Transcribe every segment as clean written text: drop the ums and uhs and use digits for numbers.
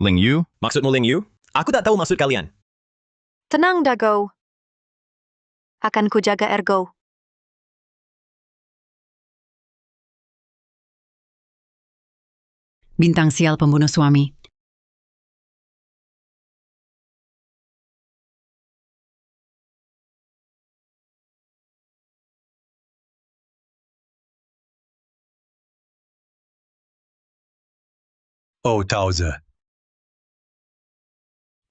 Ling Yu? Maksudmu Ling Yu? Aku tak tahu maksud kalian. Tenang, Dago. Akan kujaga Ergo. Bintang sial pembunuh suami. Oh, Tauze.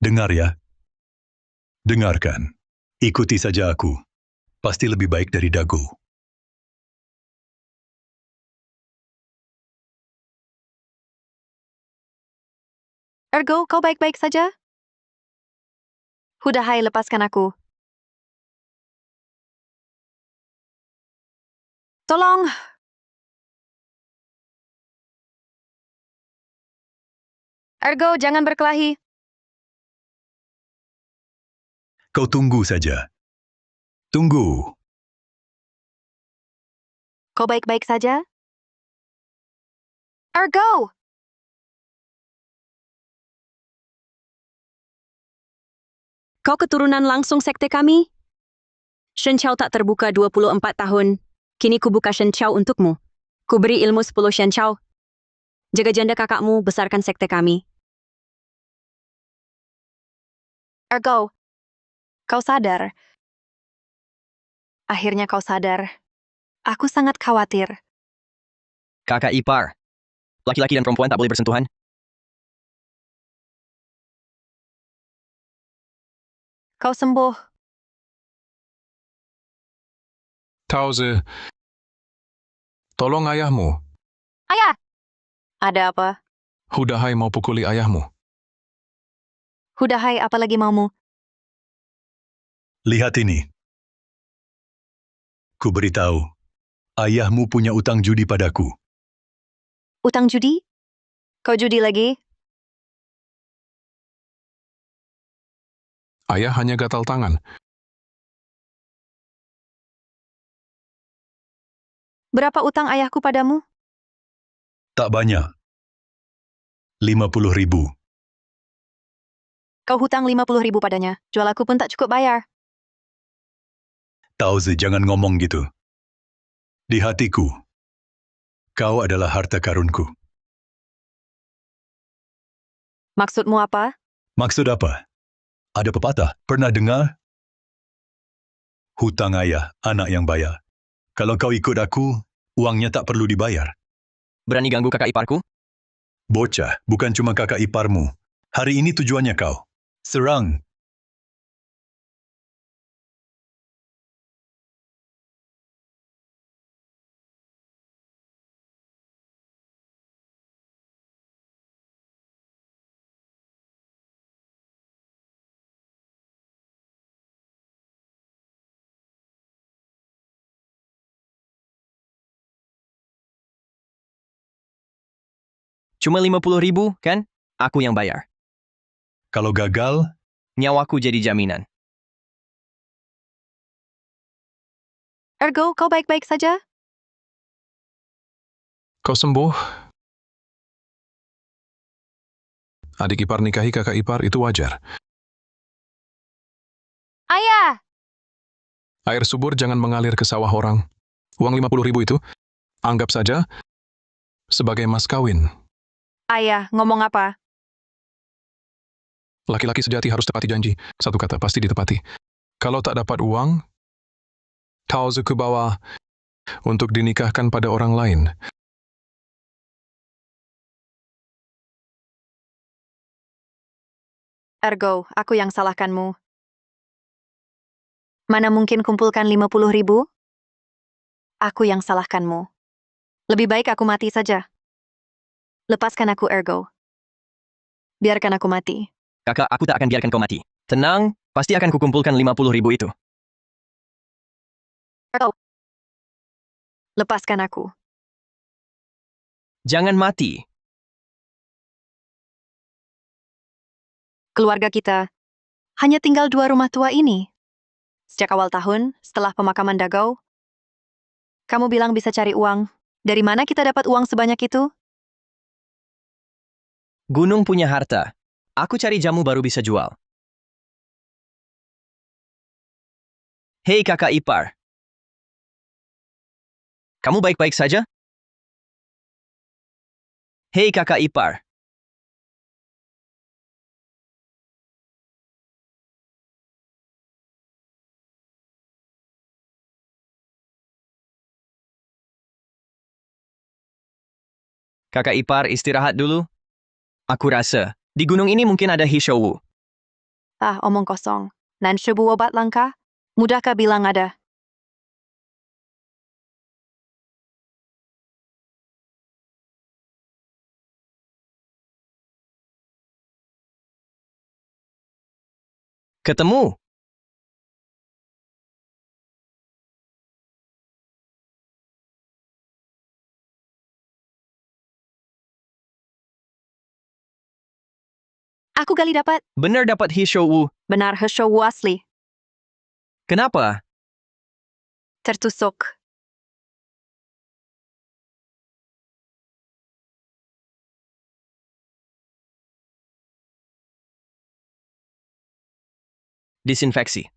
Dengar ya. Dengarkan. Ikuti saja aku. Pasti lebih baik dari Dago. Ergo, kau baik-baik saja? Hudahai, lepaskan aku. Tolong. Ergo, jangan berkelahi. Kau tunggu saja. Tunggu. Kau baik-baik saja? Ergo! Kau keturunan langsung sekte kami? Shen Chao tak terbuka 24 tahun. Kini ku buka Shen Chao untukmu. Ku beri ilmu 10 Shen Chao. Jaga janda kakakmu, besarkan sekte kami. Ergo, kau sadar. Akhirnya kau sadar. Aku sangat khawatir. Kakak ipar. Laki-laki dan perempuan tak boleh bersentuhan. Kau sembuh. Tauze, tolong ayahmu. Ayah! Ada apa? Hudahai mau pukuli ayahmu. Hudahai, apa lagi maumu? Lihat ini. Ku beritahu. Ayahmu punya utang judi padaku. Utang judi? Kau judi lagi? Ayah hanya gatal tangan. Berapa utang ayahku padamu? Tak banyak. 50.000. Kau hutang 50.000 padanya. Jual aku pun tak cukup bayar. Tauze, jangan ngomong gitu. Di hatiku, kau adalah harta karunku. Maksudmu apa? Maksud apa? Ada pepatah, pernah dengar? Hutang ayah, anak yang bayar. Kalau kau ikut aku, uangnya tak perlu dibayar. Berani ganggu kakak iparku? Bocah, bukan cuma kakak iparmu. Hari ini tujuannya kau. Serang. Cuma 50.000, kan? Aku yang bayar. Kalau gagal, Nyawaku jadi jaminan. Ergo, kau baik-baik saja? Kau sembuh? Adik ipar nikahi kakak ipar itu wajar. Ayah! Air subur jangan mengalir ke sawah orang. Uang 50.000 itu, anggap saja sebagai mas kawin. Ayah, ngomong apa? Laki-laki sejati harus tepati janji. Satu kata pasti ditepati. Kalau tak dapat uang, Tauze ke bawah untuk dinikahkan pada orang lain. Ergo, aku yang salahkanmu. Mana mungkin kumpulkan 50.000? Aku yang salahkanmu. Lebih baik aku mati saja. Lepaskan aku, Ergo. Biarkan aku mati. Kakak, aku tak akan biarkan kau mati. Tenang, pasti akan kukumpulkan 50.000 itu. Ergo. Lepaskan aku. Jangan mati. Keluarga kita hanya tinggal 2 rumah tua ini. Sejak awal tahun, setelah pemakaman Dagau, kamu bilang bisa cari uang. Dari mana kita dapat uang sebanyak itu? Gunung punya harta. Aku cari jamu baru bisa jual. Hei kakak ipar. Kamu baik-baik saja? Hei kakak ipar. Kakak ipar istirahat dulu. Aku rasa, di gunung ini mungkin ada Hishowu. Ah, omong kosong. Nan sebu obat langka? Mudahkah bilang ada? Ketemu. Aku kali dapat. Benar dapat Hishowu. Benar Heshowu asli. Kenapa? Tertusuk. Disinfeksi.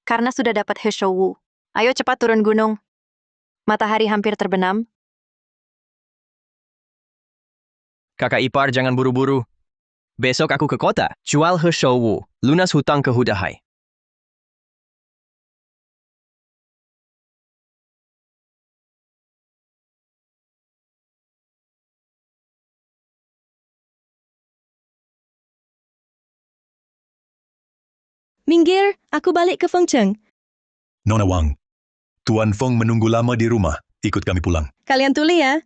Karena sudah dapat Heshowu. Ayo cepat turun gunung. Matahari hampir terbenam. Kakak ipar jangan buru-buru. Besok aku ke kota. Jual Hishowu. Lunas hutang ke Hudahai. Minggir, aku balik ke Fengcheng. Nona Wang, Tuan Feng menunggu lama di rumah. Ikut kami pulang. Kalian tuli ya.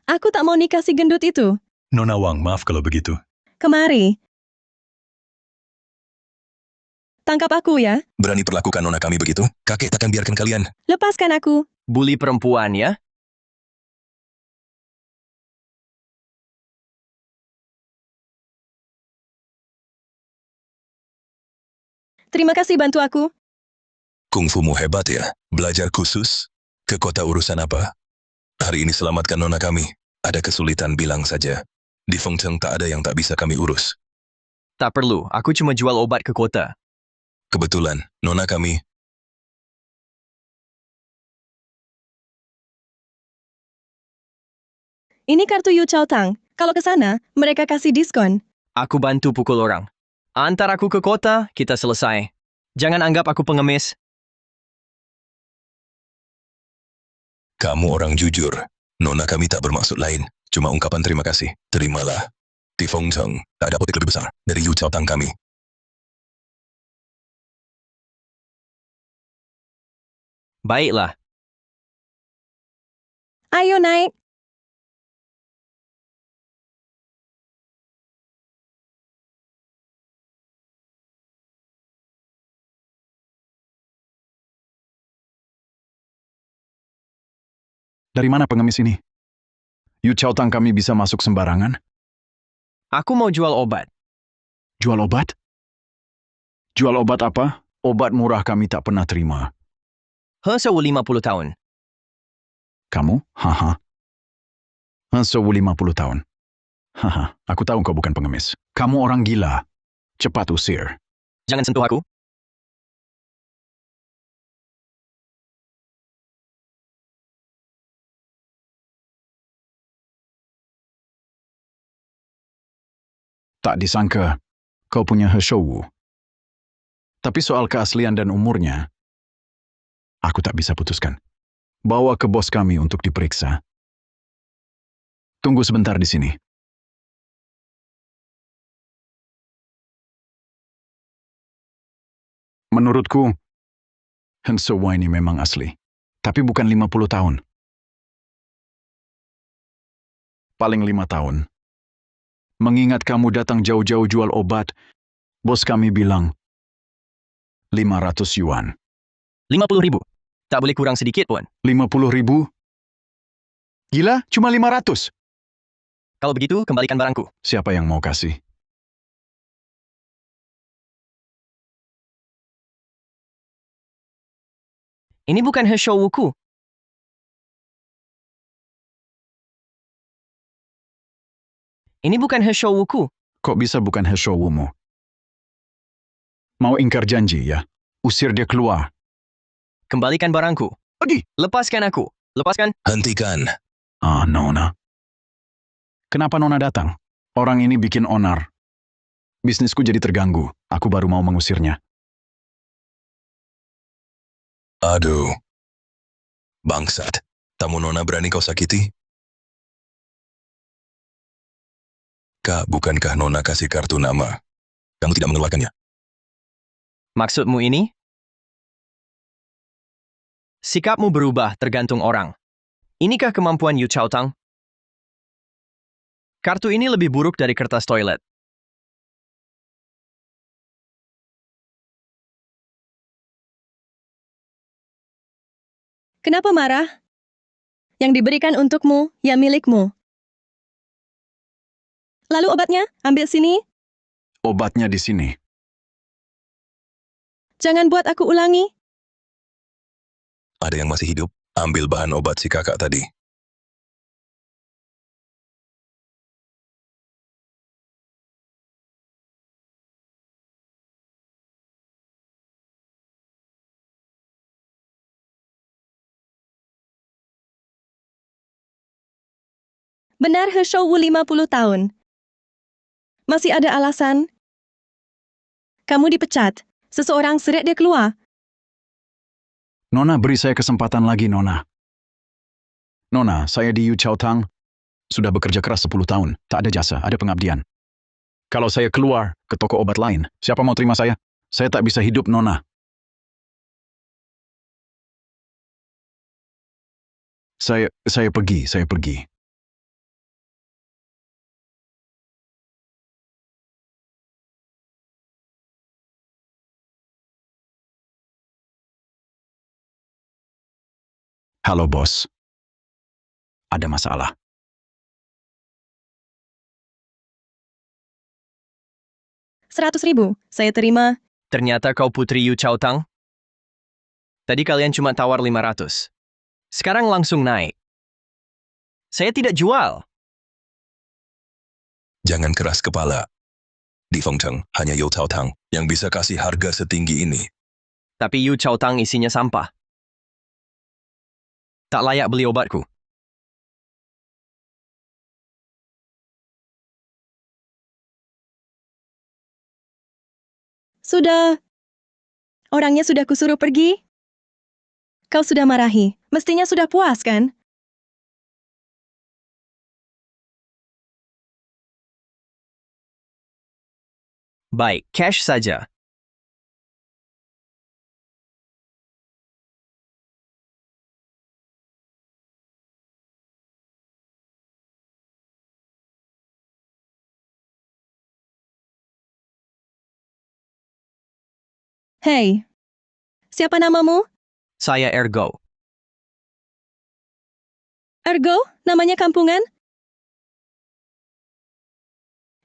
Aku tak mau nikah si gendut itu. Nona Wang, maaf kalau begitu. Kemari. Tangkap aku ya. Berani perlakukan nona kami begitu? Kakek takkan biarkan kalian. Lepaskan aku. Bully perempuan ya? Terima kasih bantu aku. Kungfumu hebat ya. Belajar khusus? Ke kota urusan apa? Hari ini selamatkan nona kami. Ada kesulitan bilang saja. Di Fengcheng tak ada yang tak bisa kami urus. Tak perlu, aku cuma jual obat ke kota. Kebetulan, nona kami. Ini kartu Yu Chao Tang. Kalau ke sana, mereka kasih diskon. Aku bantu pukul orang. Antar aku ke kota, kita selesai. Jangan anggap aku pengemis. Kamu orang jujur. Nona kami tak bermaksud lain. Cuma ungkapan terima kasih. Terimalah. Di Fengcheng, tak ada apotek lebih besar dari Yu Chao Tang kami. Baiklah. Ayo naik. Dari mana pengemis ini? Yu Chao Tang kami bisa masuk sembarangan? Aku mau jual obat. Jual obat? Jual obat apa? Obat murah kami tak pernah terima. Hishowu 50 tahun. Kamu? Haha. Sewu 50 tahun. Haha, aku tahu kau bukan pengemis. Kamu orang gila. Cepat usir. Jangan sentuh aku. Tak disangka, kau punya Heshowu. Tapi soal keaslian dan umurnya, aku tak bisa putuskan. Bawa ke bos kami untuk diperiksa. Tunggu sebentar di sini. Menurutku, Heshowu ini memang asli. Tapi bukan 50 tahun. Paling 5 tahun. Mengingat kamu datang jauh-jauh jual obat, bos kami bilang 500 yuan. 50.000. Tak boleh kurang sedikit pun. 50.000? Gila, cuma 500. Kalau begitu, kembalikan barangku. Siapa yang mau kasih? Ini bukan Heshowuku. Ini bukan Heshowuku. Kok bisa bukan Heshowumu? Mau ingkar janji ya? Usir dia keluar. Kembalikan barangku. Pergi! Lepaskan aku. Lepaskan. Hentikan. Nona. Kenapa Nona datang? Orang ini bikin onar. Bisnisku jadi terganggu. Aku baru mau mengusirnya. Aduh. Bangsat. Tamu Nona berani kau sakiti? Kak, bukankah Nona kasih kartu nama? Kamu tidak mengeluarkannya. Maksudmu ini? Sikapmu berubah tergantung orang. Inikah kemampuan Yu Chaotang? Kartu ini lebih buruk dari kertas toilet. Kenapa marah? Yang diberikan untukmu, ya milikmu. Lalu obatnya, ambil sini. Obatnya di sini. Jangan buat aku ulangi. Ada yang masih hidup? Ambil bahan obat si kakak tadi. Benar Heshouwu 50 tahun. Masih ada alasan? Kamu dipecat. Seseorang seret dia keluar. Nona, beri saya kesempatan lagi, Nona. Nona, saya di Yu Chaotang sudah bekerja keras 10 tahun. Tak ada jasa, ada pengabdian. Kalau saya keluar ke toko obat lain, siapa mau terima saya? Saya tak bisa hidup, Nona. Saya pergi. Halo, bos. Ada masalah. Rp100.000, saya terima. Ternyata kau putri Yu Chaotang? Tadi kalian cuma tawar 500. Sekarang langsung naik. Saya tidak jual. Jangan keras kepala. Di Fengcheng, hanya Yu Chaotang yang bisa kasih harga setinggi ini. Tapi Yu Chaotang isinya sampah. Tak layak beli obatku. Sudah. Orangnya sudah kusuruh pergi. Kau sudah marahi. Mestinya sudah puas, kan? Baik, cash saja. Hei, siapa namamu? Saya Ergo. Ergo, namanya kampungan?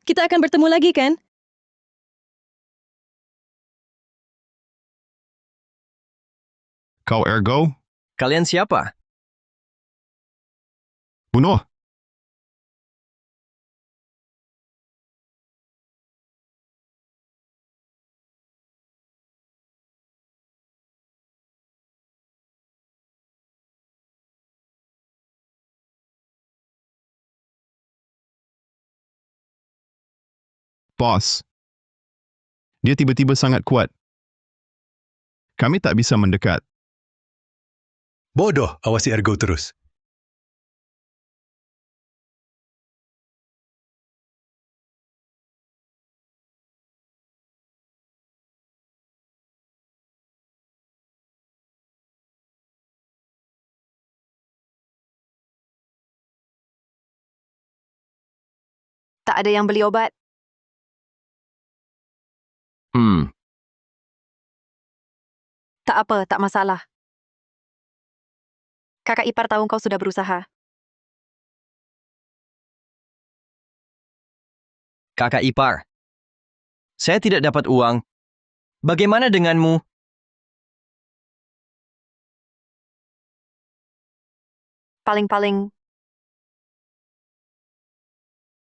Kita akan bertemu lagi, kan? Kau Ergo? Kalian siapa? Bunuh. Bos. Dia tiba-tiba sangat kuat. Kami tak bisa mendekat. Bodoh, awasi Ergo terus. Tak ada yang beli obat. Tak apa, tak masalah. Kakak ipar tahu kau sudah berusaha. Kakak ipar. Saya tidak dapat uang. Bagaimana denganmu? Paling-paling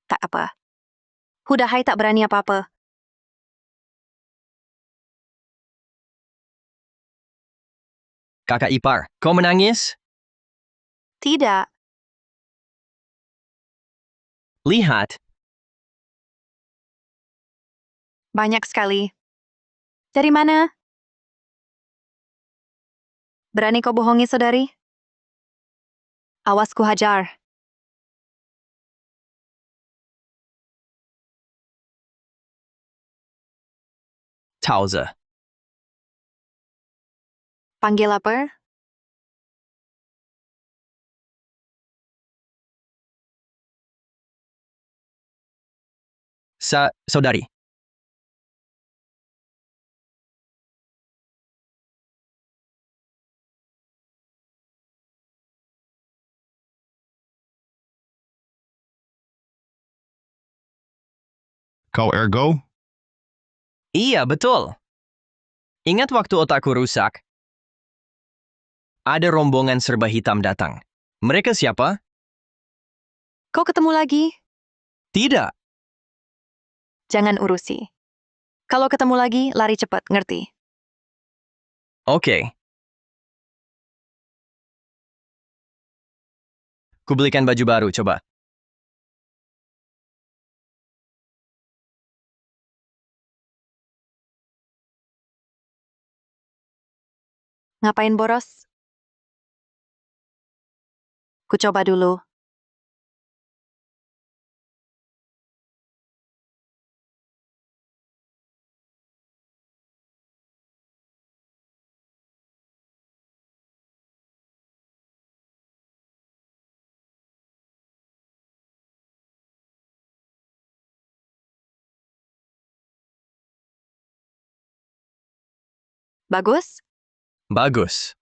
Tak apa. Hudahai tak berani apa-apa. Kakak ipar, kau menangis? Tidak. Lihat, Banyak sekali. Dari mana? Berani kau bohongi, saudari? Awas ku hajar. Tauze. Panggil apa? Saudari. Kau Ergo? Iya, betul. Ingat waktu otakku rusak? Ada rombongan serba hitam datang. Mereka siapa? Kau ketemu lagi? Tidak. Jangan urusi. Kalau ketemu lagi, lari cepat, ngerti? Oke. Kubelikan baju baru, coba. Ngapain boros? Ku coba dulu. Bagus? Bagus.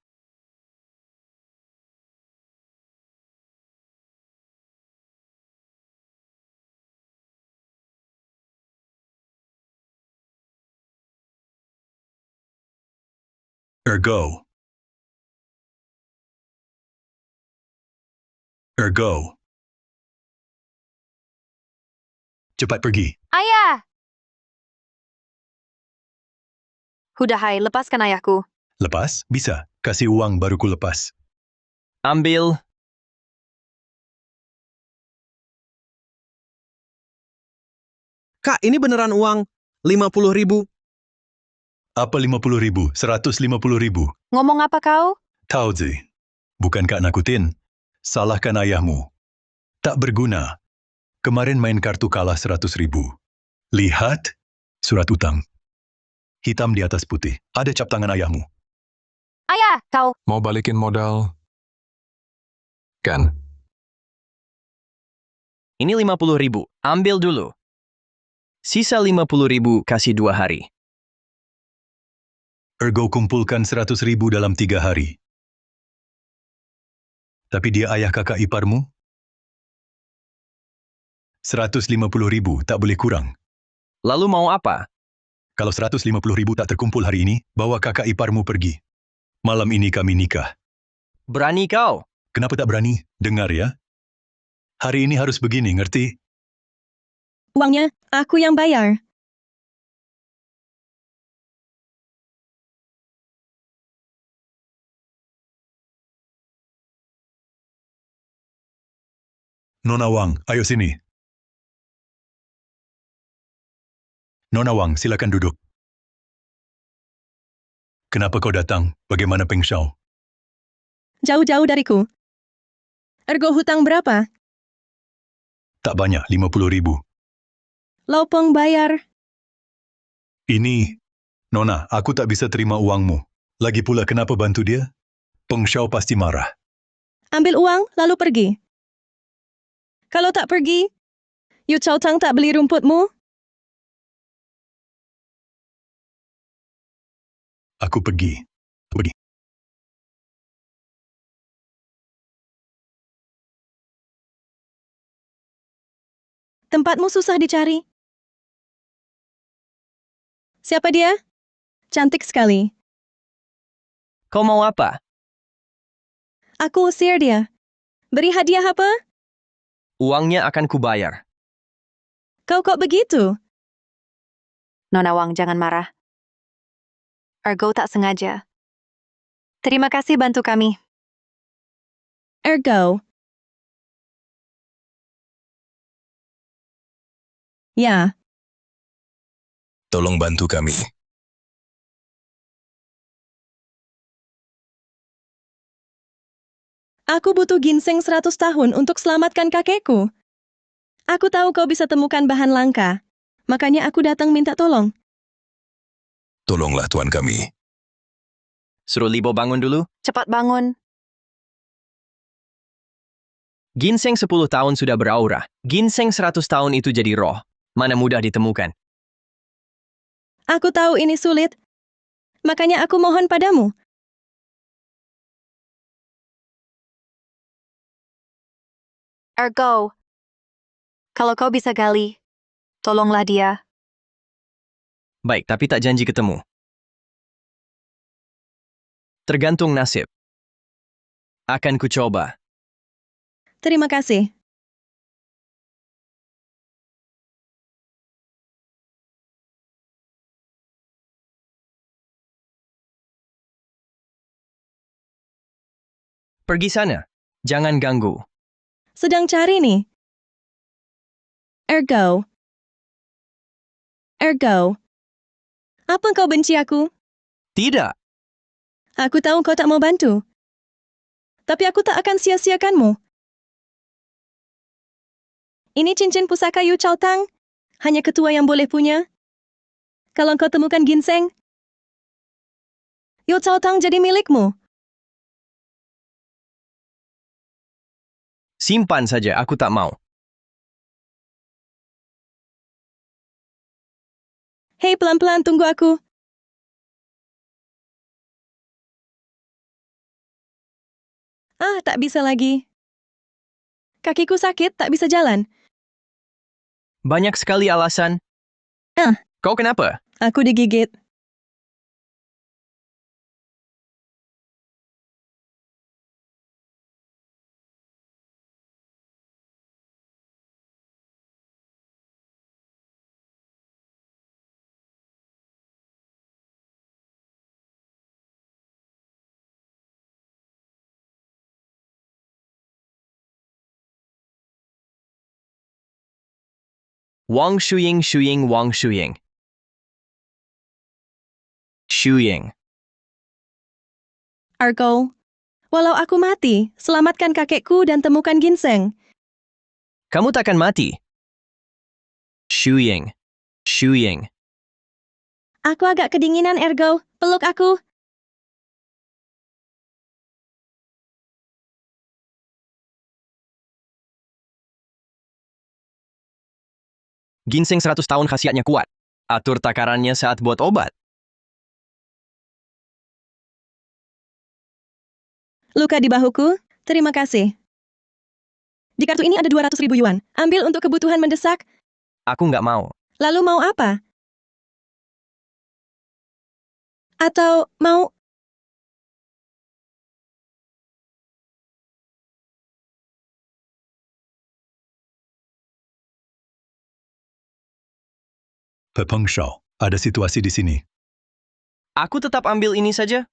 Ergo. Ergo. Cepat pergi. Ayah! Hudahai, lepaskan ayahku. Lepas? Bisa. Kasih uang baru ku lepas. Ambil. Kak, ini beneran uang 50.000. Apa 50.000? 150.000. Ngomong apa kau? Tauzi. Bukan kak nakutin. Salahkan ayahmu. Tak berguna. Kemarin main kartu kalah 100.000. Lihat. Surat utang. Hitam di atas putih. Ada cap tangan ayahmu. Ayah, kau. Mau balikin modal? Kan? Ini 50.000. Ambil dulu. Sisa 50.000 kasih 2 hari. Ergo kumpulkan 100.000 dalam 3 hari. Tapi dia ayah kakak iparmu? 150.000, tak boleh kurang. Lalu mau apa? Kalau 150.000 tak terkumpul hari ini, bawa kakak iparmu pergi. Malam ini kami nikah. Berani kau? Kenapa tak berani? Dengar ya. Hari ini harus begini, ngerti? Uangnya, aku yang bayar. Nona Wang, ayo sini. Nona Wang, silakan duduk. Kenapa kau datang? Bagaimana Peng Shao? Jauh-jauh dariku. Ergo hutang berapa? Tak banyak, 50.000. Laupong bayar. Ini, Nona, aku tak bisa terima uangmu. Lagi pula kenapa bantu dia? Peng Shao pasti marah. Ambil uang, lalu pergi. Kalau tak pergi, Yu Chao Tang tak beli rumputmu? Aku pergi. Pergi. Tempatmu susah dicari. Siapa dia? Cantik sekali. Kau mau apa? Aku usir dia. Beri hadiah apa? Uangnya akan kubayar. Kau kok begitu? Nona Wang, jangan marah. Ergo tak sengaja. Terima kasih bantu kami. Ergo. Ya, Tolong bantu kami. aku butuh ginseng 100 tahun untuk selamatkan kakekku. Aku tahu kau bisa temukan bahan langka. Makanya aku datang minta tolong. Tolonglah tuan kami. Suruh Libo bangun dulu. Cepat bangun. Ginseng 10 tahun sudah beraura. Ginseng 100 tahun itu jadi roh. Mana mudah ditemukan. Aku tahu ini sulit. Makanya aku mohon padamu. Ergo. Kalau kau bisa gali, tolonglah dia. Baik, tapi tak janji ketemu. Tergantung nasib. Akan ku coba. Terima kasih. Pergi sana. Jangan ganggu. Sedang cari nih. Ergo. Ergo. Apa kau benci aku? Tidak. Aku tahu kau tak mau bantu. Tapi aku tak akan sia-siakanmu. Ini cincin pusaka Yu Chao Tang. Hanya ketua yang boleh punya. Kalau kau temukan ginseng, Yu Chao Tang jadi milikmu. Simpan saja, aku tak mau. Hei, pelan-pelan tunggu aku. Tak bisa lagi. Kakiku sakit, tak bisa jalan. Banyak sekali alasan. Ah. Kau kenapa? Aku digigit. Wang Shuying Shuying Wang Shuying. Shuying. Argo. Walau aku mati, selamatkan kakekku dan temukan ginseng. Kamu takkan mati. Shuying. Shuying. Aku agak kedinginan, Ergo. Peluk aku. Ginseng 100 tahun khasiatnya kuat. Atur takarannya saat buat obat. Luka di bahuku? Terima kasih. Di kartu ini ada 200.000 yuan. Ambil untuk kebutuhan mendesak. Aku nggak mau. Lalu mau apa? Atau mau... Pepeng Shao, ada situasi di sini. Aku tetap ambil ini saja.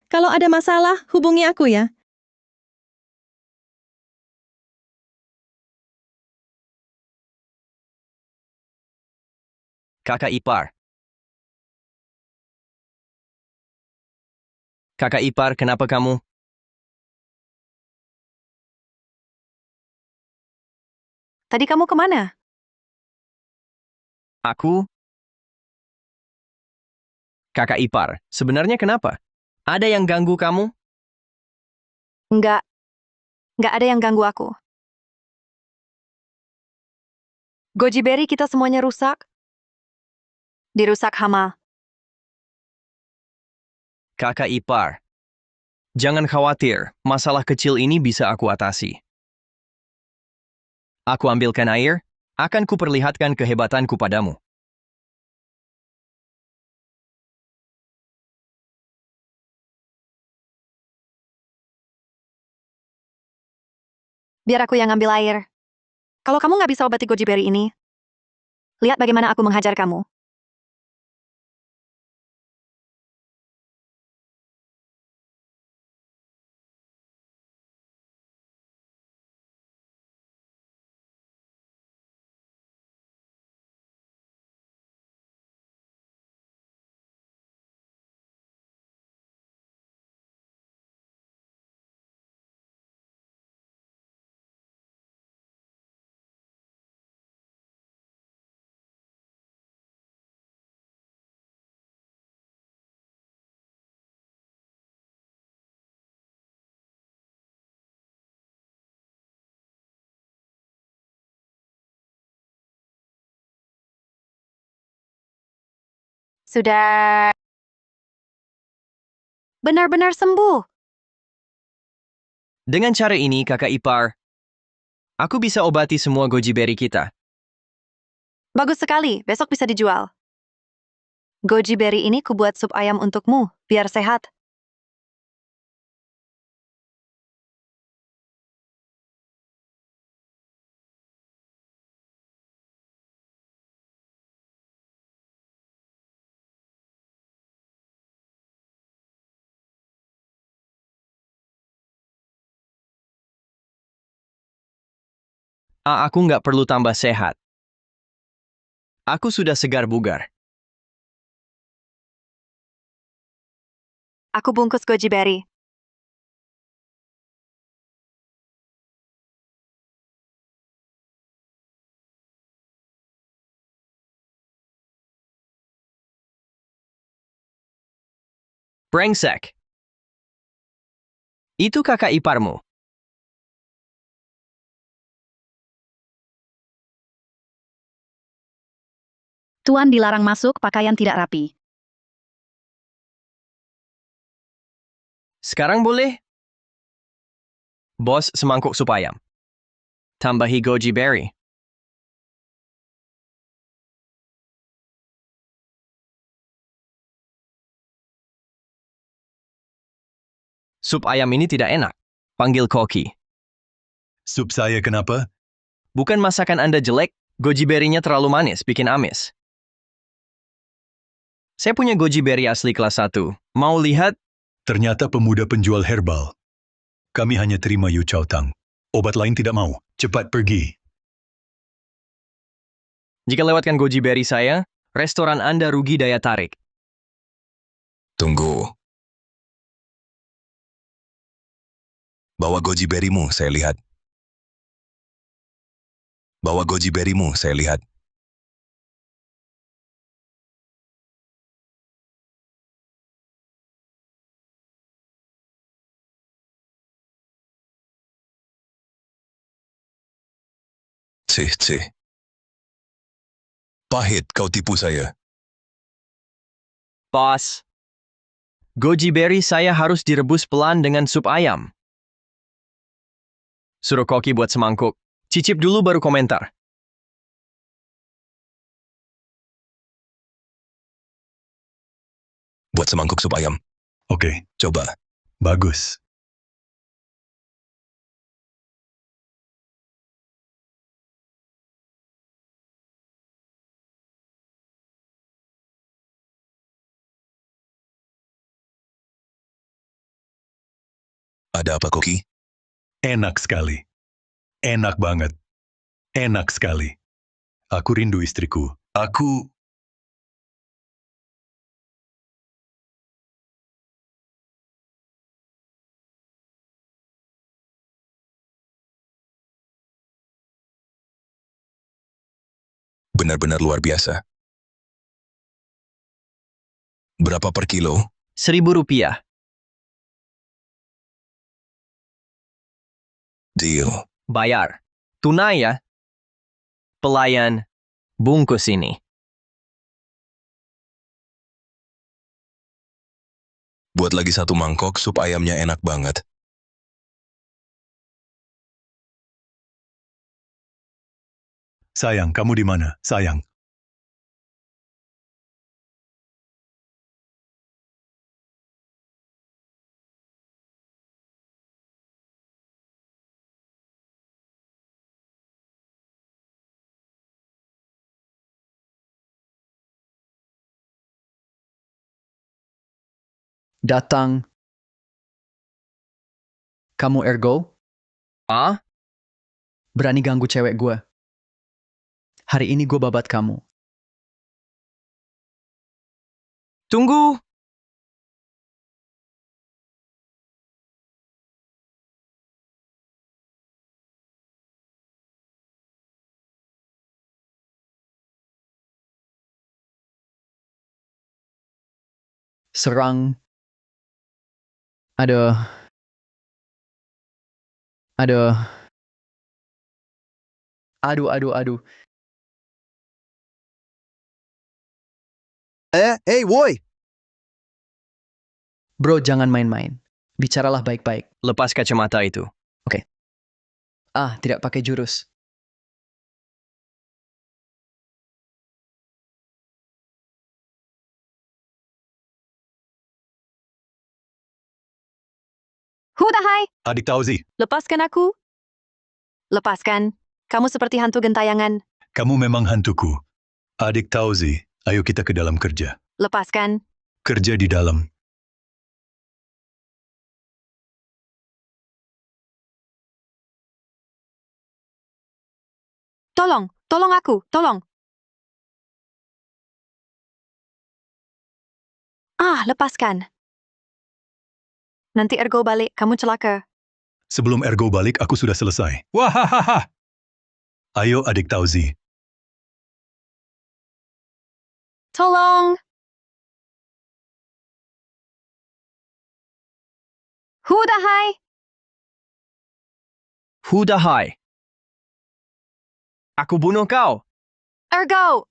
Kalau ada masalah, hubungi aku ya. Kakak ipar. Kakak ipar, kenapa kamu? Tadi kamu kemana? Aku? Kakak ipar, sebenarnya kenapa? Ada yang ganggu kamu? Enggak. Enggak ada yang ganggu aku. Goji berry kita semuanya rusak. Dirusak hama. Kakak ipar. Jangan khawatir, masalah kecil ini bisa aku atasi. Aku ambilkan air, akan kuperlihatkan kehebatanku padamu. Biar aku yang ngambil air. Kalau kamu nggak bisa obati goji berry ini, lihat bagaimana aku menghajar kamu. Sudah benar-benar sembuh. Dengan cara ini, kakak ipar, aku bisa obati semua goji berry kita. Bagus sekali, besok bisa dijual. Goji berry ini kubuat sup ayam untukmu, biar sehat. Aku nggak perlu tambah sehat. Aku sudah segar bugar. Aku bungkus goji berry. Brengsek. Itu kakak iparmu. Tuan dilarang masuk pakaian tidak rapi. Sekarang boleh? Bos, semangkuk sup ayam. Tambahi goji berry. Sup ayam ini tidak enak. Panggil koki. Sup saya kenapa? Bukan masakan Anda jelek, goji berry-nya terlalu manis, bikin amis. Saya punya goji berry asli kelas 1. Mau lihat? Ternyata pemuda penjual herbal. Kami hanya terima Yu Chao Tang. Obat lain tidak mau. Cepat pergi. Jika lewatkan goji berry saya, restoran Anda rugi daya tarik. Tunggu. Bawa goji berry-mu, saya lihat. Bawa goji berry-mu, saya lihat. Cih. Pahit kau tipu saya. Bos, goji berry saya harus direbus pelan dengan sup ayam. Suruh koki buat semangkuk. Cicip dulu baru komentar. Buat semangkuk sup ayam. Oke, Coba. bagus. Ada apa, Koki? Enak sekali. Enak banget. Enak sekali. Aku rindu istriku. Aku... Benar-benar luar biasa. Berapa per kilo? Rp1.000. Deal. Bayar. Tunai ya. Pelayan, bungkus ini. Buat lagi satu mangkok, sup ayamnya enak banget. Sayang, kamu di mana? Sayang. Datang. Kamu Ergo? Ah? Berani ganggu cewek gue. Hari ini gue babat kamu. Tunggu! Serang. Aduh. Aduh. Aduh. Hey, woi! Bro, jangan main-main. Bicaralah baik-baik. Lepas kacamata itu. Oke. Tidak pakai jurus. Hudahai, Adik Tauzi, lepaskan aku. Lepaskan. Kamu seperti hantu gentayangan. kamu memang hantuku. Adik Tauzi, ayo kita ke dalam kerja. Lepaskan. Kerja di dalam. Tolong aku, tolong. Lepaskan. Nanti Ergo balik, kamu celaka. Sebelum Ergo balik, aku sudah selesai. Wahahaha! Ayo adik Tauzi. Tolong. Hudahai. Hudahai. Aku bunuh kau. Ergo.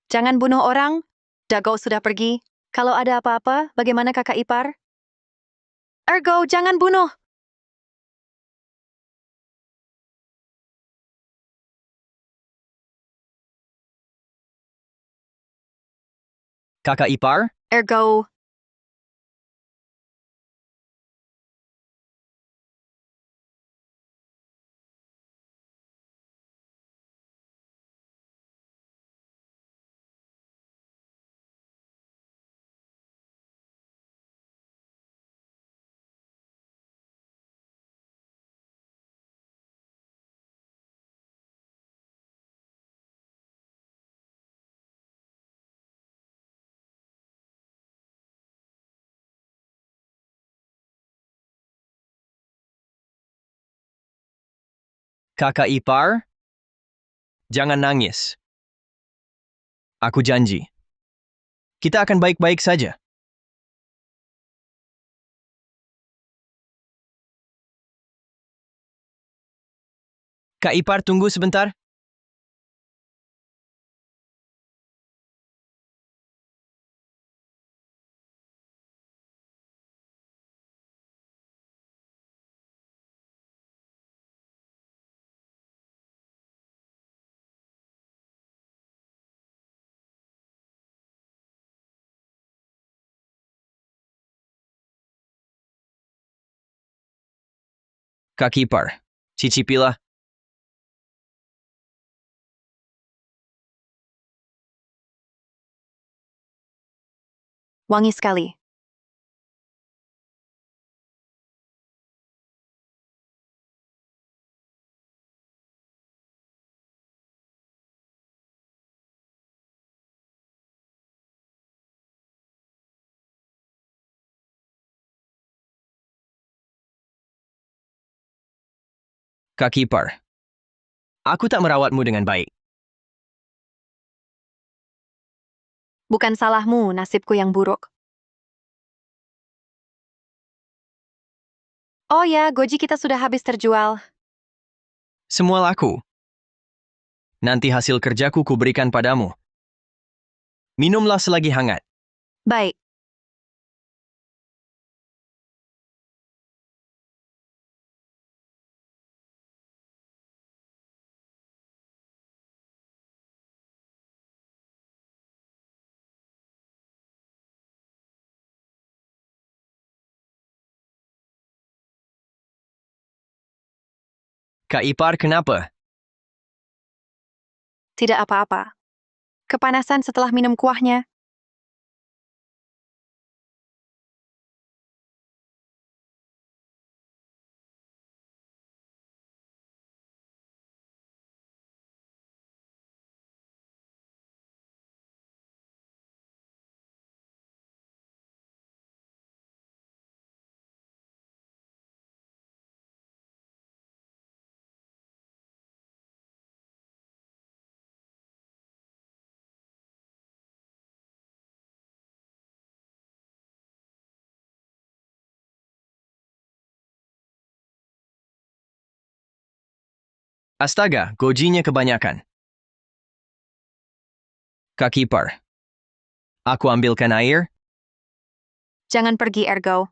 Jangan bunuh orang. Dago sudah pergi. Kalau ada apa-apa, bagaimana kakak ipar? Ergo, jangan bunuh. Kakak ipar? Ergo. Kakak ipar? Jangan nangis. Aku janji. Kita akan baik-baik saja. Kak ipar, tunggu sebentar. Kak ipar, cicipilah. Wangi sekali. Kak ipar, aku tak merawatmu dengan baik. Bukan salahmu, nasibku yang buruk. Oh ya, goji kita sudah habis terjual. Semua laku. Nanti hasil kerjaku kuberikan padamu. Minumlah selagi hangat. Baik. Kak ipar, kenapa? Tidak apa-apa. Kepanasan setelah minum kuahnya. Astaga, gojinya kebanyakan. Kak Kiper. Aku ambilkan air? Jangan pergi, Ergo.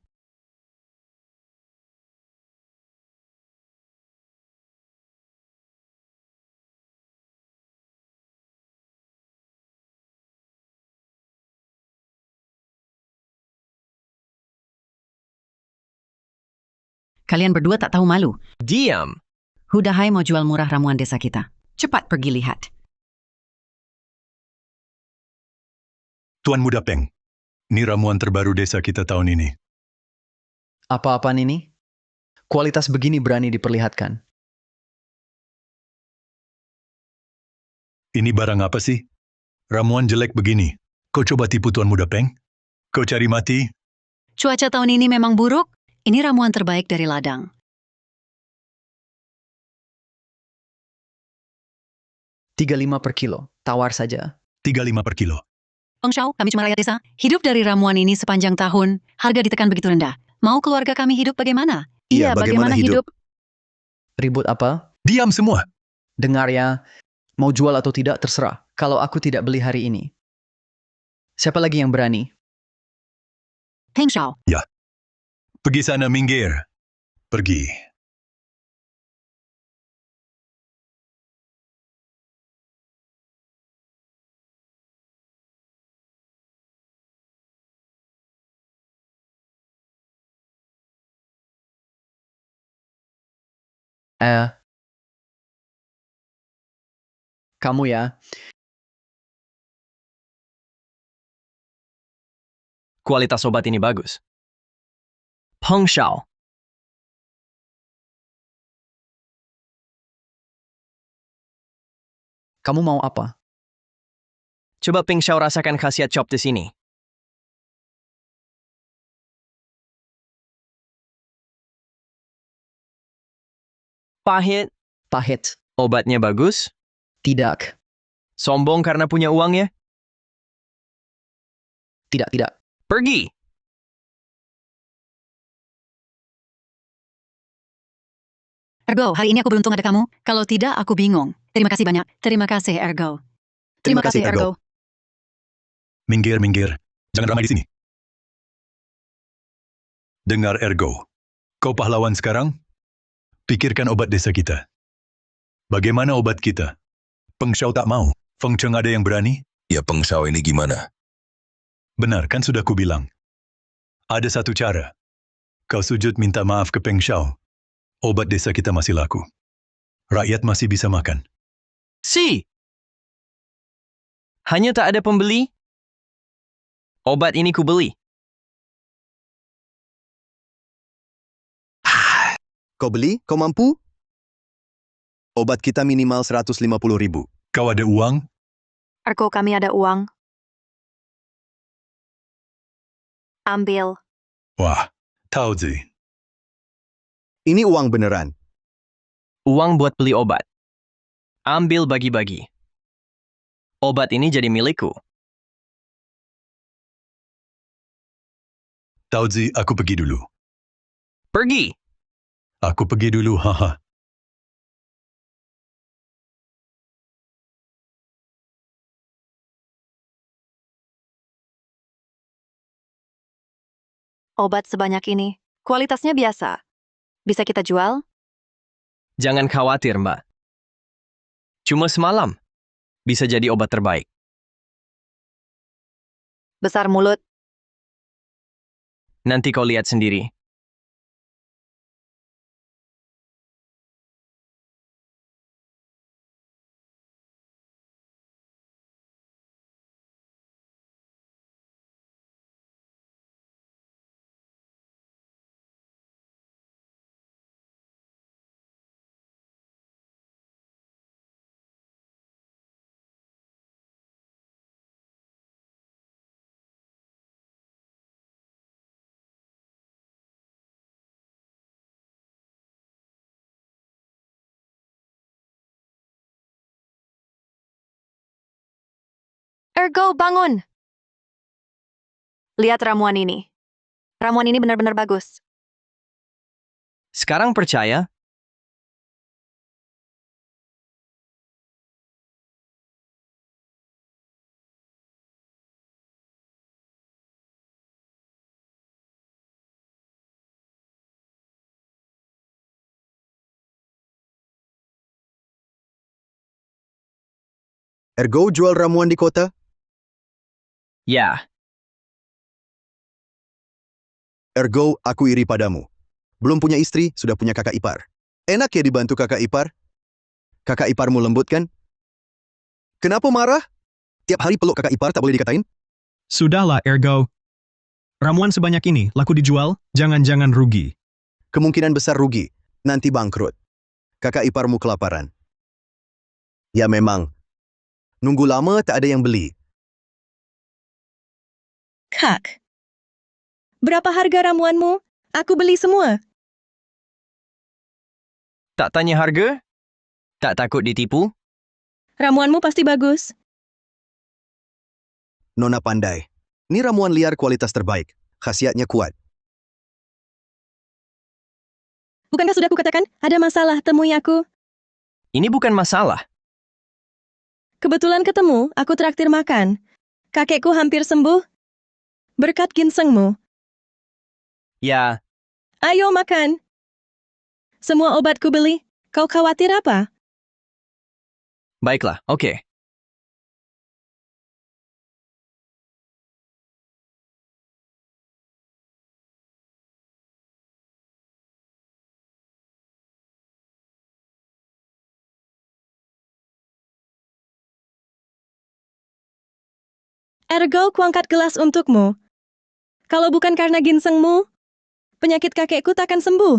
Kalian berdua tak tahu malu. Diam. Hudahai mau jual murah ramuan desa kita. Cepat pergi lihat. Tuan Muda Peng, ini ramuan terbaru desa kita tahun ini. Apa-apaan ini? Kualitas begini berani diperlihatkan. Ini barang apa sih? Ramuan jelek begini. Kau coba tipu Tuan Muda Peng? Kau cari mati? Cuaca tahun ini memang buruk. Ini ramuan terbaik dari ladang. $35 per kilo. Tawar saja. 35 per kilo. Peng Shao, kami cuma rakyat desa. Hidup dari ramuan ini sepanjang tahun. Harga ditekan begitu rendah. Mau keluarga kami hidup bagaimana? Iya, bagaimana hidup? Ribut apa? Diam semua. Dengar ya. Mau jual atau tidak terserah. Kalau aku tidak beli hari ini. Siapa lagi yang berani? Peng Shao. Ya. Pergi sana, minggir. Pergi. Kamu ya. Kualitas obat ini bagus. Peng Shao. Kamu mau apa? Coba Peng Shao rasakan khasiat chop di sini. Pahit. Pahit. Obatnya bagus. Tidak. Sombong karena punya uang ya? Tidak, tidak. Pergi. Ergo, hari ini aku beruntung ada kamu. Kalau tidak, aku bingung. Terima kasih banyak. Terima kasih, Ergo. Terima kasih, Ergo. Minggir, minggir. Jangan ramai di sini. Dengar, Ergo. Kau pahlawan sekarang? Pikirkan obat desa kita. Bagaimana obat kita? Peng Shao tak mau. Feng Cheng ada yang berani? Ya Peng Shao ini gimana? Benar, kan sudah kubilang. Ada satu cara. Kau sujud minta maaf ke Peng Shao. Obat desa kita masih laku. Rakyat masih bisa makan. Si. Hanya tak ada pembeli? Obat ini ku beli. Kau beli? Kau mampu? Obat kita minimal 150.000. Kau ada uang? Ergo, kami ada uang. Ambil. Wah, Tao Zi. Ini uang beneran. Uang buat beli obat. Ambil bagi-bagi. Obat ini jadi milikku. Tao Zi, aku pergi dulu. Pergi. Aku pergi dulu, haha. Obat sebanyak ini. Kualitasnya biasa. Bisa kita jual? Jangan khawatir, Mbak. Cuma semalam. Bisa jadi obat terbaik. Besar mulut. Nanti kau lihat sendiri. Ergo, bangun! Lihat ramuan ini. Ramuan ini benar-benar bagus. Sekarang percaya? Ergo jual ramuan di kota? Ya, Ergo aku iri padamu. Belum punya istri, sudah punya kakak ipar. Enak ya dibantu kakak ipar? Kakak iparmu lembut kan? Kenapa marah? Tiap hari peluk kakak ipar tak boleh dikatain? Sudahlah, Ergo. Ramuan sebanyak ini laku dijual, jangan-jangan rugi. Kemungkinan besar rugi. Nanti bangkrut. Kakak iparmu kelaparan. Ya memang. Nunggu lama tak ada yang beli. Kak, berapa harga ramuanmu? Aku beli semua. tak tanya harga? Tak takut ditipu? Ramuanmu pasti bagus. Nona pandai. Ini ramuan liar kualitas terbaik. Khasiatnya kuat. Bukankah sudah kukatakan, ada masalah, temui aku. Ini bukan masalah. Kebetulan ketemu, aku traktir makan. Kakekku hampir sembuh. Berkat ginsengmu. Ya, Ayo makan. Semua obatku beli. Kau khawatir apa? baiklah, oke. Ergo kuangkat gelas untukmu. Kalau bukan karena ginsengmu, penyakit kakekku takkan sembuh.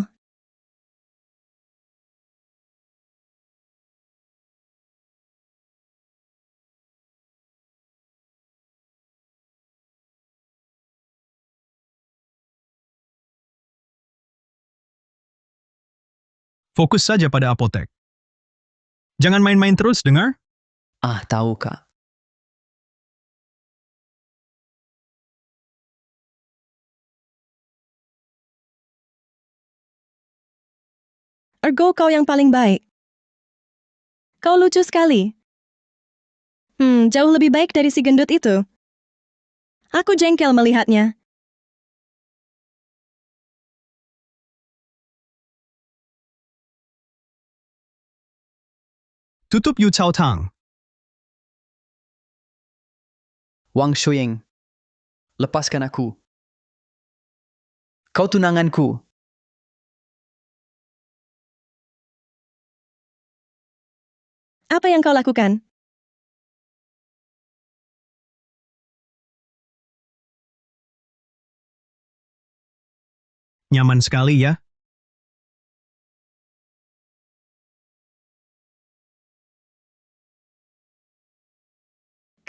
Fokus saja pada apotek. Jangan main-main terus, dengar? Ah, tahu, Kak. Ergo kau yang paling baik. Kau lucu sekali. Jauh lebih baik dari si gendut itu. Aku jengkel melihatnya. Tutup Yu Chao Tang. Wang Shuying, lepaskan aku. Kau tunanganku. Apa yang kau lakukan? Nyaman sekali ya.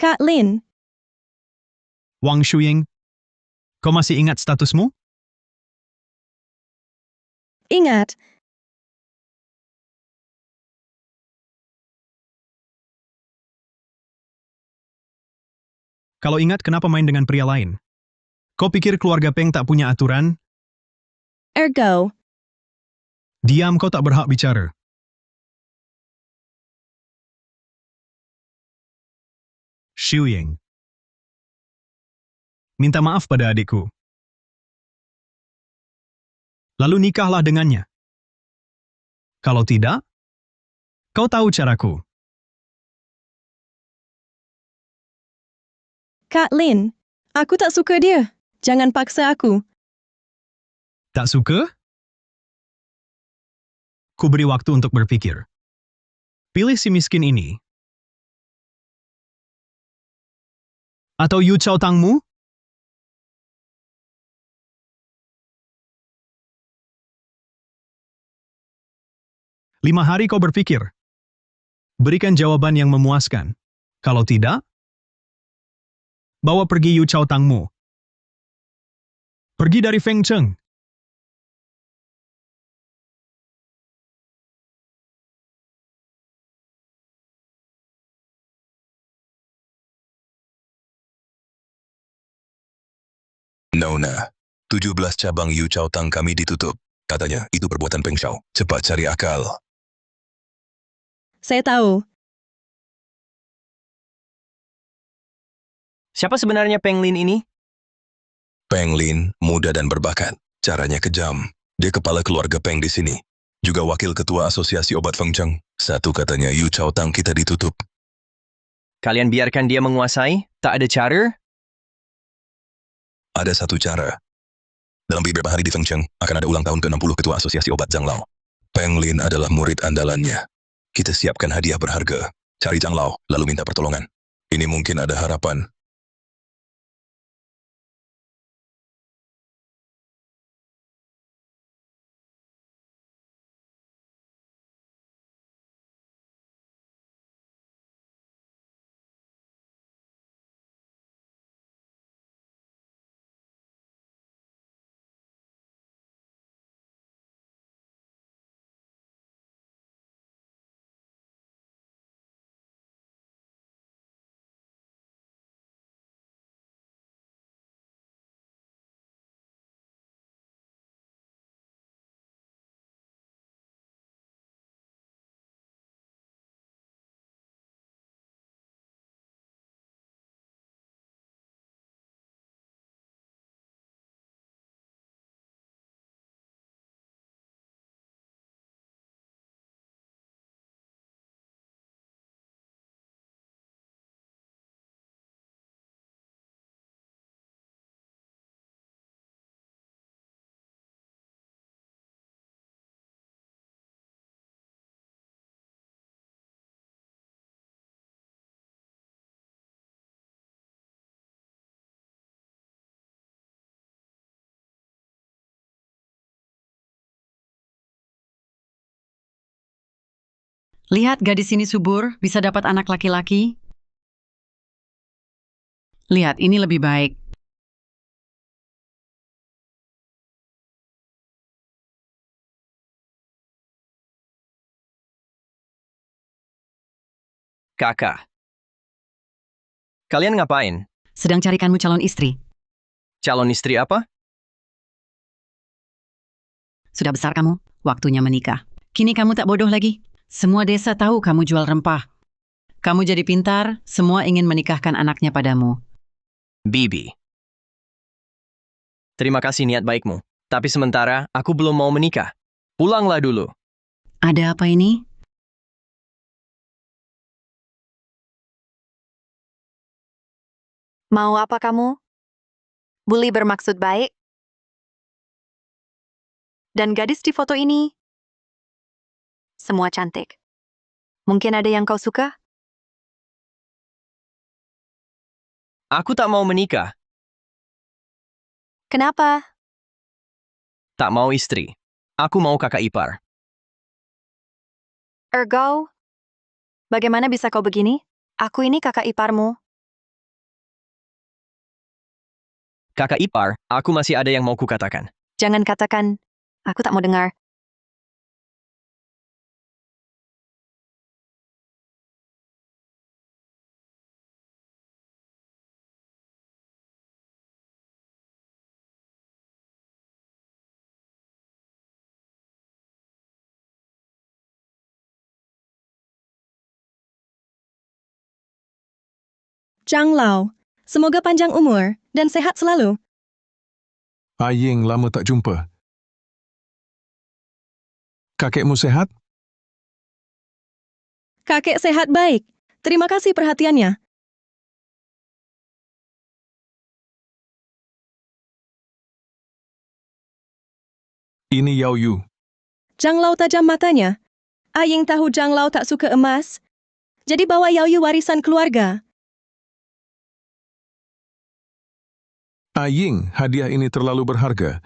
Kak Lin, Wang Shuying, kau masih ingat statusmu? ingat. Kalau ingat, kenapa main dengan pria lain? Kau pikir keluarga Peng tak punya aturan? Ergo, Diam, kau tak berhak bicara. Shuying, minta maaf pada adikku. Lalu nikahlah dengannya. Kalau tidak, kau tahu caraku. Kak Lin, aku tak suka dia. Jangan paksa aku. Tak suka? Ku beri waktu untuk berpikir. Pilih si miskin ini. Atau Yu Chao Tangmu? Lima hari kau berpikir. Berikan jawaban yang memuaskan. Kalau tidak, bawa pergi Yu Chao Tangmu. Pergi dari Feng Cheng. Nona, 17 cabang Yu Chao Tang kami ditutup. Katanya, itu perbuatan Peng Shao. Cepat cari akal. Saya tahu. Siapa sebenarnya Peng Lin ini? Peng Lin, muda dan berbakat. Caranya kejam. Dia kepala keluarga Peng di sini. Juga wakil ketua asosiasi obat Feng Cheng. Satu katanya Yu Chao Tang kita ditutup. Kalian biarkan dia menguasai? Tak ada cara? Ada satu cara. Dalam beberapa hari di Fengcheng, akan ada ulang tahun ke-60 Ketua Asosiasi Obat Zhang Lao. Peng Lin adalah murid andalannya. Kita siapkan hadiah berharga. Cari Zhang Lao, lalu minta pertolongan. Ini mungkin ada harapan. Lihat gadis ini subur, bisa dapat anak laki-laki. Lihat, ini lebih baik. Kakak. Kalian ngapain? Sedang carikanmu calon istri. Calon istri apa? Sudah besar kamu, waktunya menikah. Kini kamu tak bodoh lagi. Semua desa tahu kamu jual rempah. Kamu jadi pintar, semua ingin menikahkan anaknya padamu. Bibi. Terima kasih niat baikmu. Tapi sementara, aku belum mau menikah. Pulanglah dulu. Ada apa ini? Mau apa kamu? Bully bermaksud baik? Dan gadis di foto ini? Semua cantik. Mungkin ada yang kau suka? Aku tak mau menikah. Kenapa? Tak mau istri. Aku mau kakak ipar. Ergo? Bagaimana bisa kau begini? Aku ini kakak iparmu. Kakak ipar, aku masih ada yang mau kukatakan. Jangan katakan. Aku tak mau dengar. Zhang Lao, semoga panjang umur dan sehat selalu. Aying, lama tak jumpa. Kakekmu sehat? Kakek sehat baik. Terima kasih perhatiannya. Ini Yao Yu. Zhang Lao tajam matanya. Aying tahu Zhang Lao tak suka emas. Jadi bawa Yao Yu warisan keluarga. Aying, hadiah ini terlalu berharga.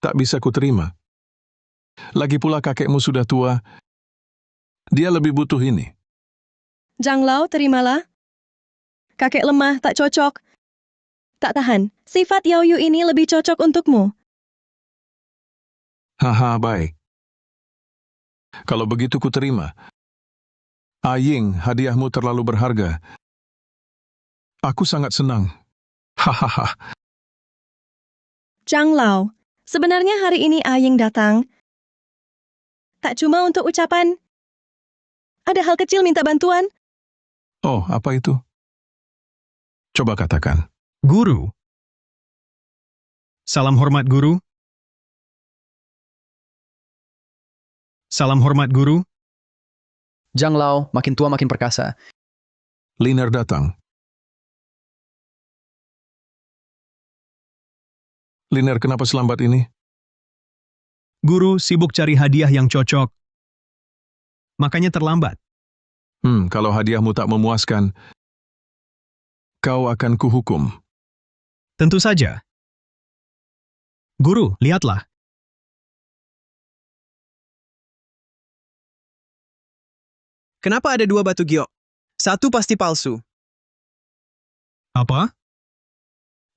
Tak bisa kuterima. Lagi pula kakekmu sudah tua. Dia lebih butuh ini. Zhang Lao, terimalah. Kakek lemah, tak cocok. Tak tahan. Sifat Yao Yu ini lebih cocok untukmu. Haha, baik. Kalau begitu kuterima. Aying, hadiahmu terlalu berharga. Aku sangat senang. Hahaha. Zhang Lao, sebenarnya hari ini Aying datang. Tak cuma untuk ucapan. Ada hal kecil minta bantuan. Oh, apa itu? Coba katakan. Guru. Salam hormat guru. Salam hormat guru. Zhang Lao, makin tua makin perkasa. Liner datang. Liner, kenapa selambat ini? Guru sibuk cari hadiah yang cocok. Makanya terlambat. Kalau hadiahmu tak memuaskan, kau akan kuhukum. Tentu saja. Guru, lihatlah. Kenapa ada 2 batu giok? 1 pasti palsu. Apa?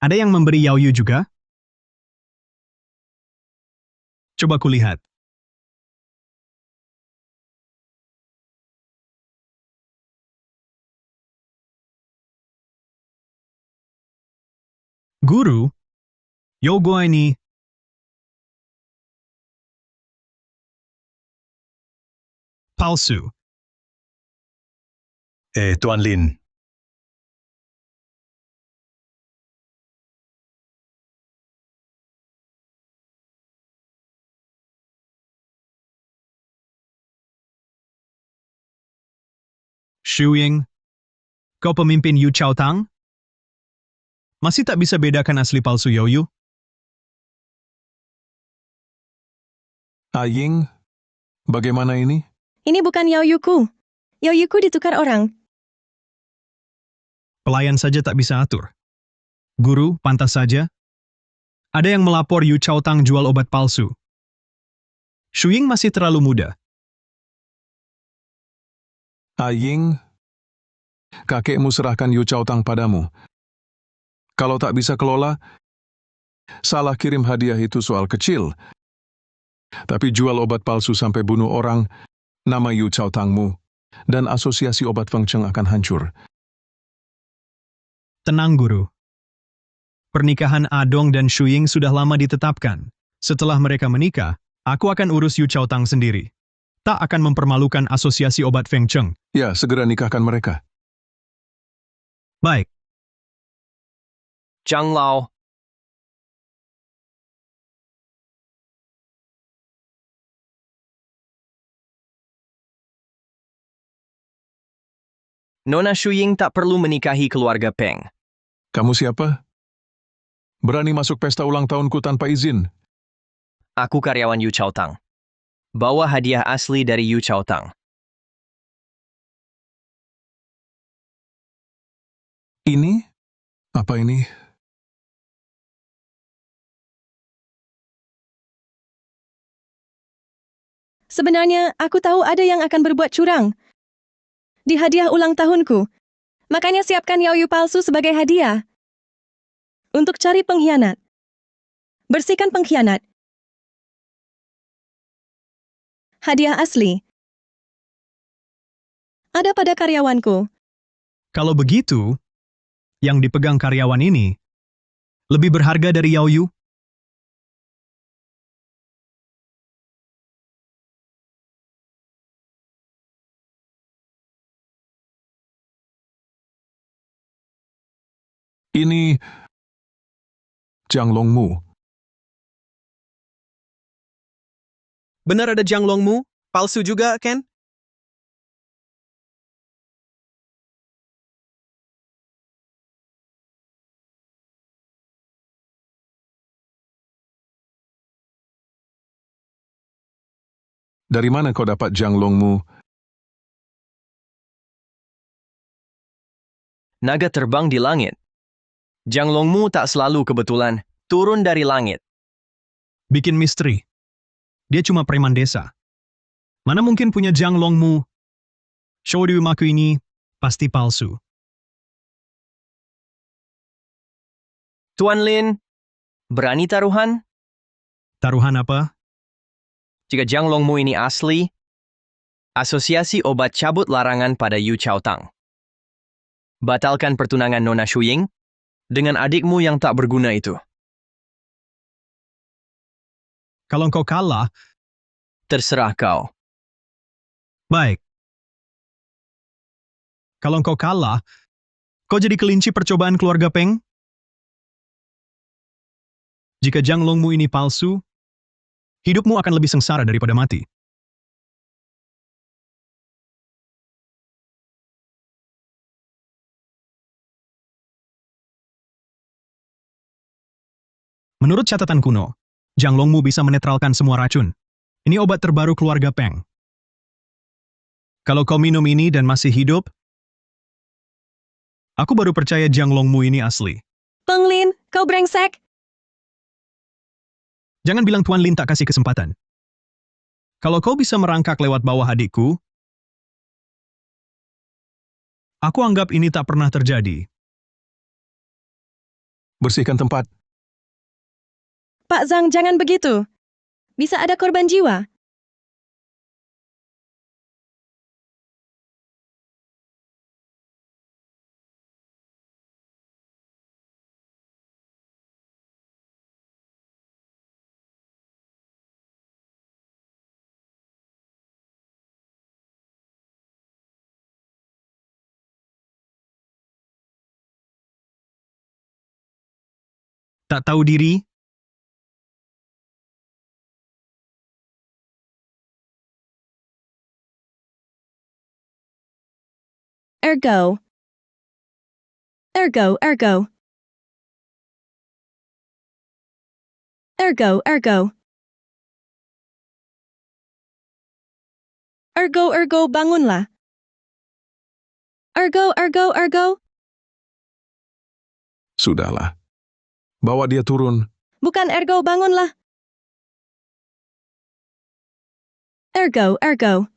Ada yang memberi Yao Yu juga? Coba kulihat. Guru, Yogo ini palsu. Tuan Lin, Xu Ying, kau pemimpin Yu Chao Tang? Masih tak bisa bedakan asli palsu Yao Yu? Aying, bagaimana ini? Ini bukan Yao Yuku. Yao Yuku ditukar orang. Pelayan saja tak bisa atur. Guru, pantas saja. Ada yang melapor Yu Chao Tang jual obat palsu. Xu Ying masih terlalu muda. Aying, kakekmu serahkan Yu Chao Tang padamu. Kalau tak bisa kelola, salah kirim hadiah itu soal kecil. Tapi jual obat palsu sampai bunuh orang, nama Yu Chao Tangmu, dan asosiasi obat Feng Cheng akan hancur. Tenang, Guru. Pernikahan Adong dan Xu Ying sudah lama ditetapkan. Setelah mereka menikah, aku akan urus Yu Chao Tang sendiri. Tak akan mempermalukan asosiasi obat Feng Cheng. Ya, segera nikahkan mereka. Baik. Zhang Lao, Nona Xu Ying tak perlu menikahi keluarga Peng. Kamu siapa? Berani masuk pesta ulang tahunku tanpa izin? Aku karyawan Yu Chao Tang. Bawa hadiah asli dari Yu Chao Tang. Ini? Apa ini? Sebenarnya, aku tahu ada yang akan berbuat curang. Di hadiah ulang tahunku. Makanya siapkan Yao Yu palsu sebagai hadiah. Untuk cari pengkhianat. Bersihkan pengkhianat. Hadiah asli. Ada pada karyawanku. Kalau begitu, yang dipegang karyawan ini lebih berharga dari Yao Yu? Ini Jiang Longmu. Benar ada Jiang Longmu? Palsu juga, Ken? Dari mana kau dapat Jiang Longmu? Naga terbang di langit. Jiang Longmu tak selalu kebetulan turun dari langit. Bikin misteri. Dia cuma preman desa. Mana mungkin punya Jiang Longmu? Show di rumahku ini pasti palsu. Tuan Lin, berani taruhan? Taruhan apa? Jika Jiang Longmu ini asli, asosiasi obat cabut larangan pada Yu Chao Tang. Batalkan pertunangan Nona Xu Ying dengan adikmu yang tak berguna itu. Kalau engkau kalah, Terserah kau. baik. Kalau engkau kalah, kau jadi kelinci percobaan keluarga Peng? Jika Jiang Longmu ini palsu, hidupmu akan lebih sengsara daripada mati. Menurut catatan kuno, Jianglongmu bisa menetralkan semua racun. Ini obat terbaru keluarga Peng. Kalau kau minum ini dan masih hidup, aku baru percaya Jianglongmu ini asli. Penglin, kau brengsek. Jangan bilang Tuan Lin tak kasih kesempatan. Kalau kau bisa merangkak lewat bawah adikku, aku anggap ini tak pernah terjadi. Bersihkan tempat. Pak Zhang, jangan begitu. Bisa ada korban jiwa. Tak tahu diri, Ergo. Ergo, ergo. Ergo, ergo. Ergo, ergo, bangunlah. Ergo, ergo, ergo. Sudahlah. Bawa dia turun. Bukan ergo, bangunlah. Ergo, ergo.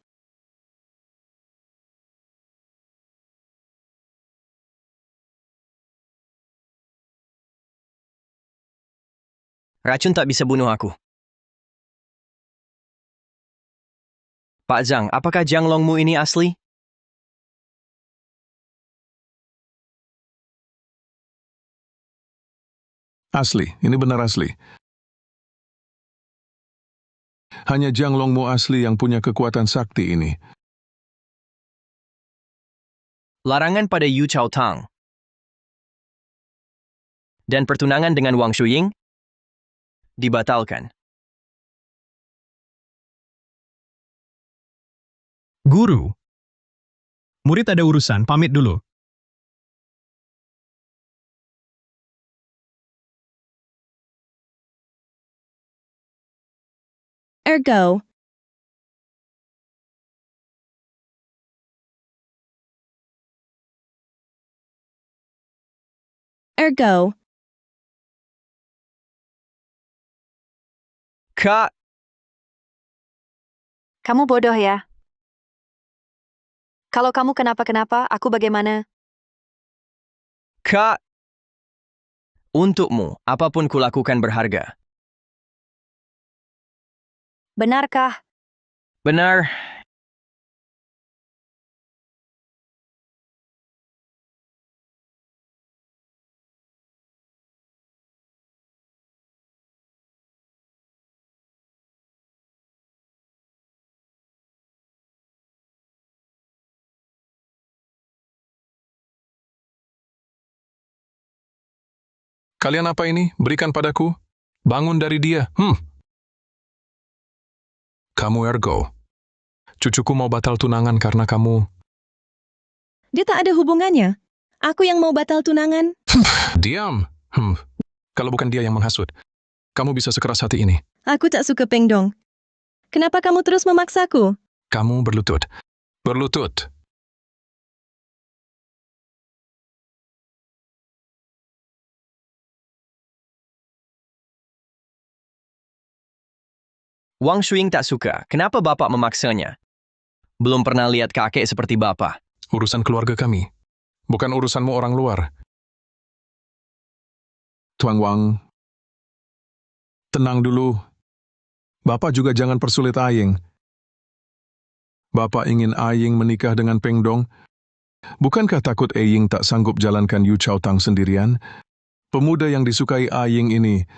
Racun tak bisa bunuh aku. Pak Zhang, apakah Jianglongmu ini asli? Asli, ini benar asli. Hanya Jianglongmu asli yang punya kekuatan sakti ini. Larangan pada Yu Chaotang dan pertunangan dengan Wang Shuying dibatalkan. guru. Murid ada urusan, pamit dulu. Ergo. Ergo. Kak, Kamu bodoh ya. Kalau kamu kenapa-kenapa, aku bagaimana? Kak. Untukmu, apapun kulakukan berharga. Benarkah? Benar. Kalian apa ini? Berikan padaku. Bangun dari dia. Kamu Ergo. Cucuku mau batal tunangan karena kamu... Dia tak ada hubungannya. Aku yang mau batal tunangan. Diam. Kalau bukan dia yang menghasut, kamu bisa sekeras hati ini. Aku tak suka Peng Dong. Kenapa kamu terus memaksaku? Kamu berlutut. Berlutut. Wang Shuying tak suka. Kenapa bapak memaksanya? Belum pernah lihat kakek seperti bapak. Urusan keluarga kami. Bukan urusanmu orang luar. Tuan Wang, tenang dulu. Bapak juga jangan persulit Aying. Bapak ingin Aying menikah dengan Peng Dong. Bukankah takut Aying tak sanggup jalankan Yu Chaotang sendirian? Pemuda yang disukai Aying ini,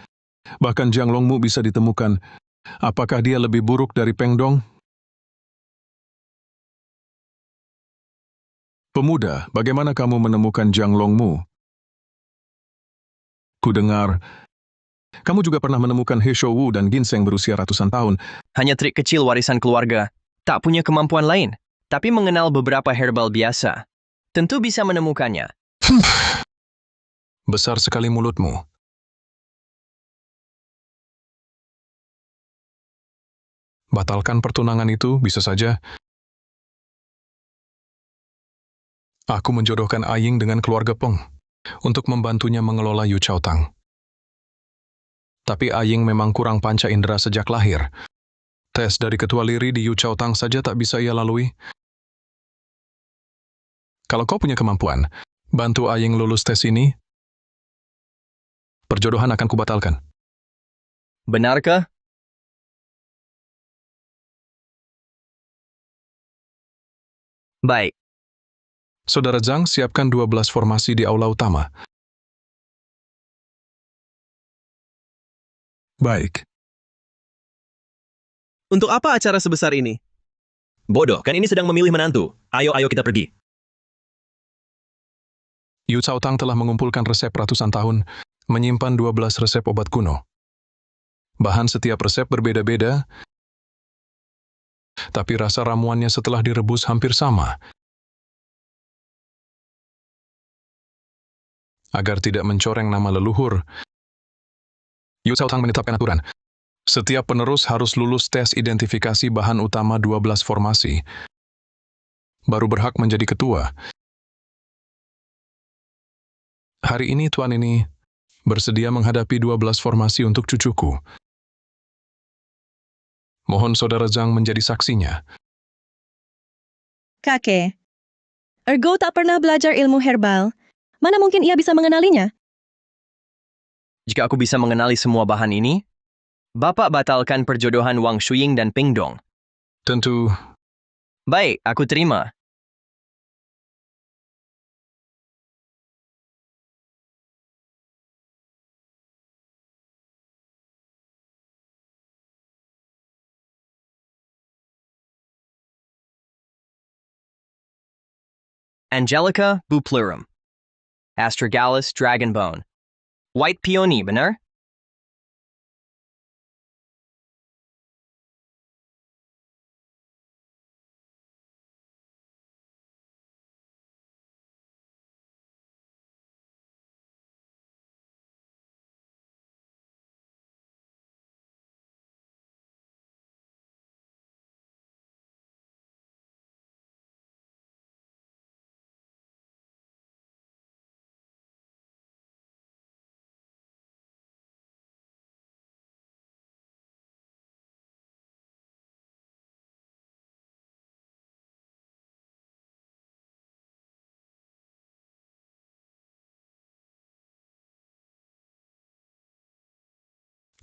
bahkan Jianglongmu bisa ditemukan. Apakah dia lebih buruk dari Peng Dong? Pemuda, bagaimana kamu menemukan Jianglongmu? Kudengar, kamu juga pernah menemukan He Shouwu dan Ginseng berusia ratusan tahun. Hanya trik kecil warisan keluarga. Tak punya kemampuan lain. Tapi mengenal beberapa herbal biasa. Tentu bisa menemukannya. Besar sekali mulutmu. Batalkan pertunangan itu, bisa saja aku menjodohkan Aying dengan keluarga Peng untuk membantunya mengelola Yu Chao Tang. Tapi Aying memang kurang panca indera sejak lahir. Tes dari ketua Liri di Yu Chao Tang saja tak bisa ia lalui. Kalau kau punya kemampuan, bantu Aying lulus tes ini, perjodohan akan kubatalkan. Benarkah? Baik. Saudara Zhang, siapkan 12 formasi di aula utama. Baik. Untuk apa acara sebesar ini? Bodoh, kan ini sedang memilih menantu. Ayo kita pergi. Yu Chao Tang telah mengumpulkan resep ratusan tahun, menyimpan 12 resep obat kuno. Bahan setiap resep berbeda-beda, tapi rasa ramuannya setelah direbus hampir sama. Agar tidak mencoreng nama leluhur, Yu Chao Tang menetapkan aturan. Setiap penerus harus lulus tes identifikasi bahan utama 12 formasi. Baru berhak menjadi ketua. Hari ini tuan ini bersedia menghadapi 12 formasi untuk cucuku. Mohon saudara Zhang menjadi saksinya. Kakek, Ergo tak pernah belajar ilmu herbal. Mana mungkin ia bisa mengenalinya? Jika aku bisa mengenali semua bahan ini, Bapak batalkan perjodohan Wang Shuying dan Ping Dong. Tentu. Baik, aku terima. Angelica Buplurum. Astragalus Dragonbone. White Peony, benar?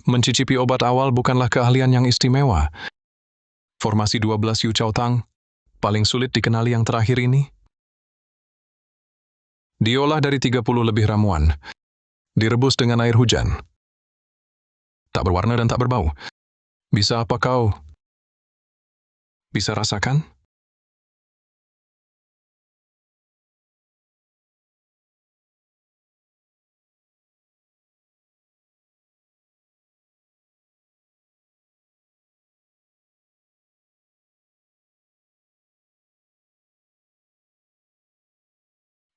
Mencicipi obat awal bukanlah keahlian yang istimewa. Formasi 12 Yu Chao Tang paling sulit dikenali yang terakhir ini. Diolah dari 30 lebih ramuan. Direbus dengan air hujan. Tak berwarna dan tak berbau. Bisa apa kau? Bisa rasakan?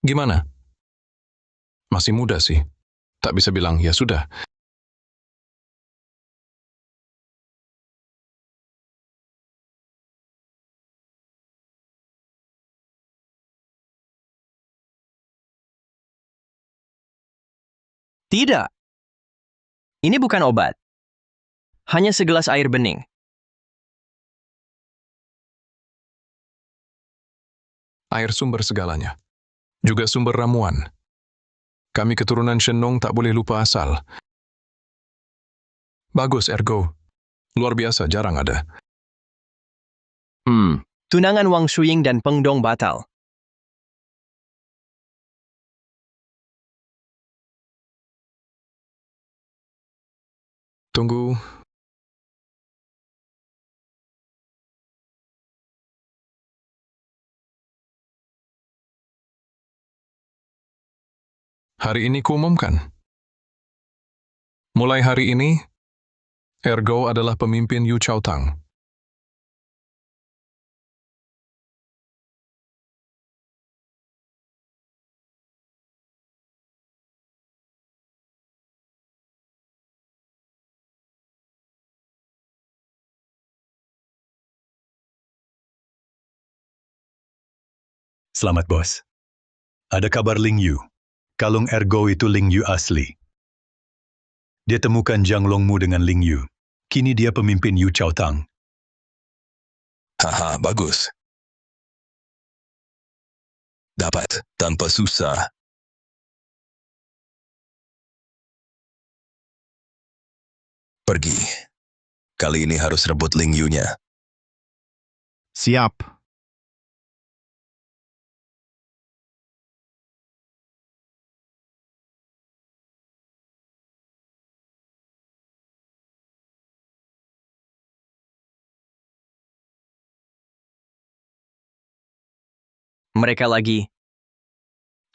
Gimana? Masih muda sih. Tak bisa bilang, ya sudah. Tidak. Ini bukan obat. Hanya segelas air bening. Air sumber segalanya. Juga sumber ramuan. Kami keturunan Shenong tak boleh lupa asal. Bagus, Ergo. Luar biasa, jarang ada. Tunangan Wang Shuying dan Peng Dong batal. Tunggu. Hari ini kuumumkan. Mulai hari ini, Ergo adalah pemimpin Yu Chao Tang. Selamat, Bos. Ada kabar Ling Yu. Kalung Ergo itu Ling Yu asli. Dia temukan Jiang Longmu dengan Ling Yu. Kini dia pemimpin Yu Chao Tang. Haha, bagus. Dapat, tanpa susah. Pergi. Kali ini harus rebut Ling Yu-nya. Siap. Mereka lagi.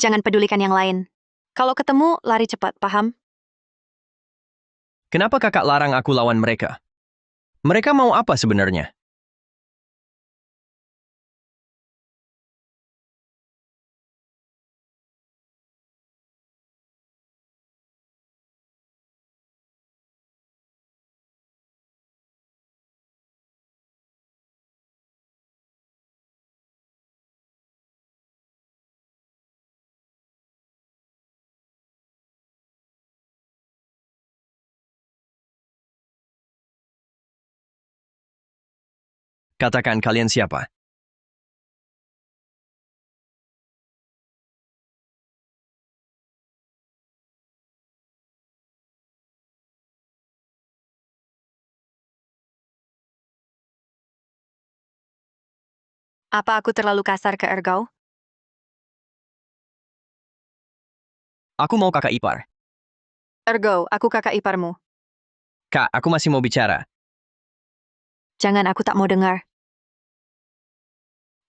Jangan pedulikan yang lain. Kalau ketemu, lari cepat, paham? Kenapa kakak larang aku lawan mereka? Mereka mau apa sebenarnya? Katakan kalian siapa? Apa aku terlalu kasar ke Ergo? Aku mau kakak ipar. Ergo, aku kakak iparmu. Kak, aku masih mau bicara. Jangan, aku tak mau dengar.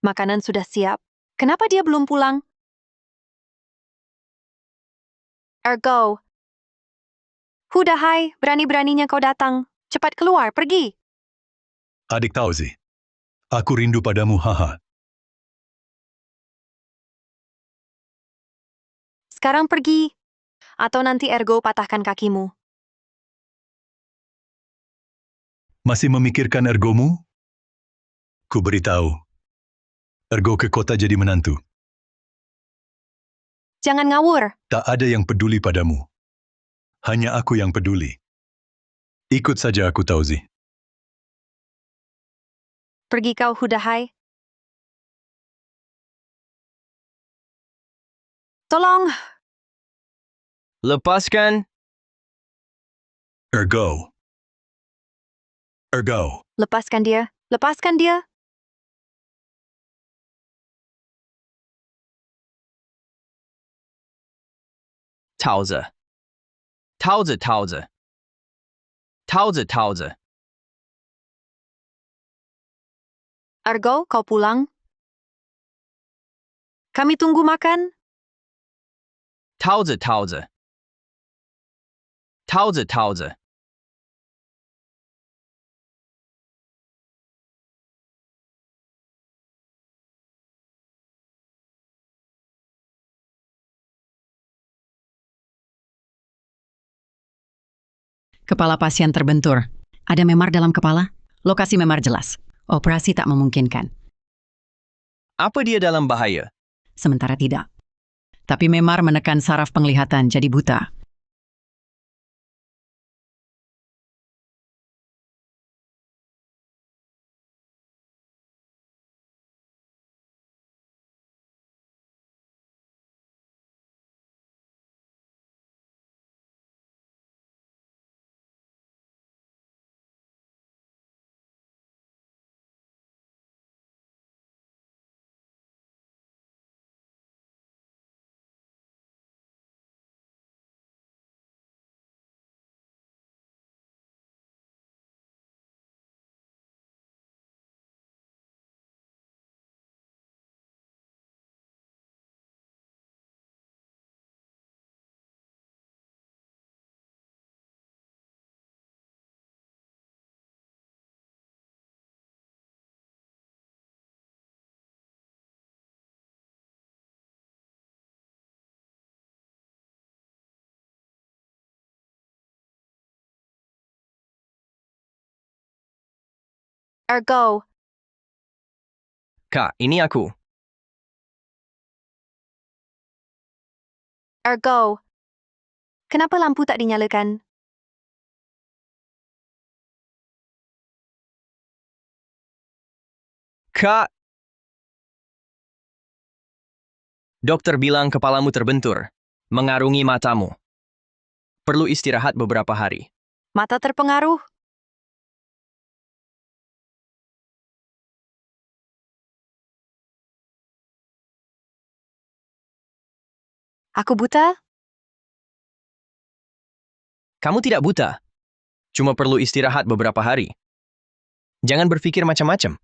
Makanan sudah siap. Kenapa dia belum pulang? Ergo. Hudahai, berani-beraninya kau datang. Cepat keluar, pergi. Adik Tauzi. Aku rindu padamu, haha. Sekarang pergi. Atau nanti Ergo patahkan kakimu. Masih memikirkan Ergomu? Ku beritahu. Ergo ke kota jadi menantu. Jangan ngawur. Tak ada yang peduli padamu. Hanya aku yang peduli. Ikut saja aku, Tauzi. Pergi kau, Hudahai. Tolong. Lepaskan. Ergo. Ergo. Lepaskan dia. Lepaskan dia. Tauze. Tauze, Tauze. Tauze, Tauze. Ergo, kau pulang. Kami tunggu makan. Tauze, Tauze. Tauze, Tauze. Kepala pasien terbentur. Ada memar dalam kepala? Lokasi memar jelas. Operasi tak memungkinkan. Apa dia dalam bahaya? Sementara tidak. Tapi memar menekan saraf penglihatan jadi buta. Ergo. Kak, ini aku. Ergo, kenapa lampu tak dinyalakan? Kak! Dokter bilang kepalamu terbentur, mengarungi matamu. Perlu istirahat beberapa hari. Mata terpengaruh? Aku buta? Kamu tidak buta. Cuma perlu istirahat beberapa hari. Jangan berpikir macam-macam.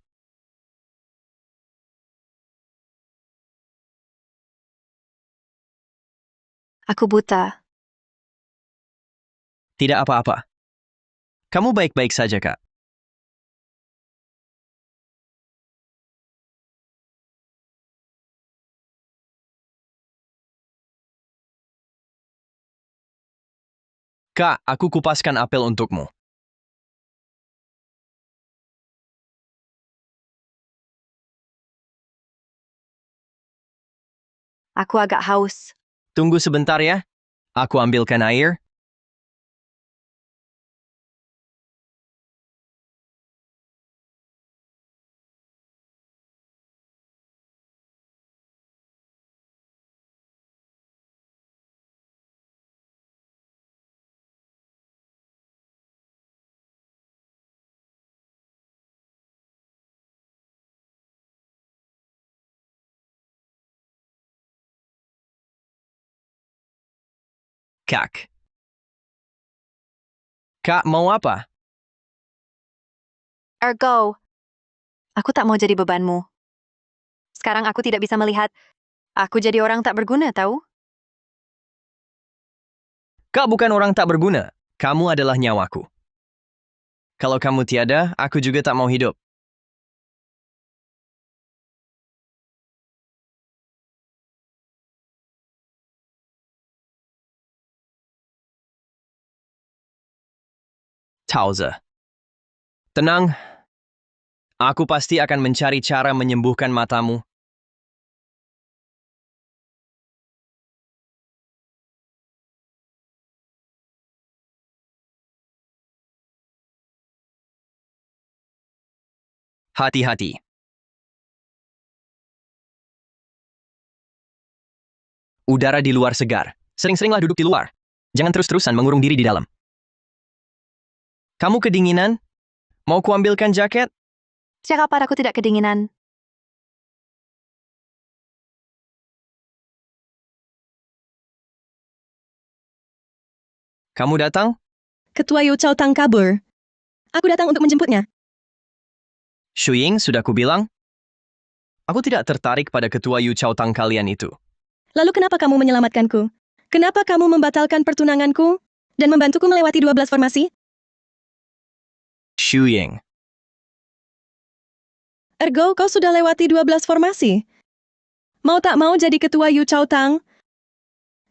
Aku buta. Tidak apa-apa. Kamu baik-baik saja, Kak. Kak, aku kupaskan apel untukmu. Aku agak haus. Tunggu sebentar ya. Aku ambilkan air. Kak. Kak, mau apa? Ergo, aku tak mau jadi bebanmu. Sekarang aku tidak bisa melihat. Aku jadi orang tak berguna, tahu? Kak bukan orang tak berguna. Kamu adalah nyawaku. Kalau kamu tiada, aku juga tak mau hidup. Tauze. Tenang. Aku pasti akan mencari cara menyembuhkan matamu. Hati-hati. Udara di luar segar. Sering-seringlah duduk di luar. Jangan terus-terusan mengurung diri di dalam. Kamu kedinginan? Mau kuambilkan jaket? Sejak kapan aku tidak kedinginan? Kamu datang? Ketua Yu Chao Tang kabur. Aku datang untuk menjemputnya. Shuying, sudah kubilang? Aku tidak tertarik pada ketua Yu Chao Tang kalian itu. Lalu kenapa kamu menyelamatkanku? Kenapa kamu membatalkan pertunanganku dan membantuku melewati 12 formasi? Shuying. Ergo, kau sudah lewati 12 formasi. Mau tak mau jadi ketua Yu Chao Tang,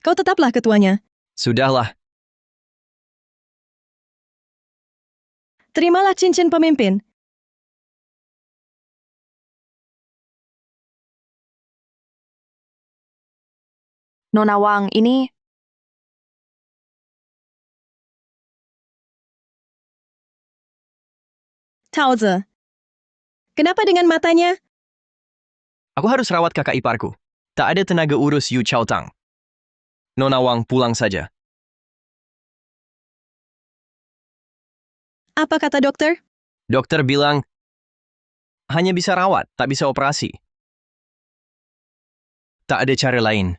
kau tetaplah ketuanya. Sudahlah. Terimalah cincin pemimpin. Nona Wang, ini... Tauze. Kenapa dengan matanya? Aku harus rawat kakak iparku. Tak ada tenaga urus Yu Chao Tang. Nona Wang pulang saja. Apa kata dokter? Dokter bilang, hanya bisa rawat, tak bisa operasi. Tak ada cara lain.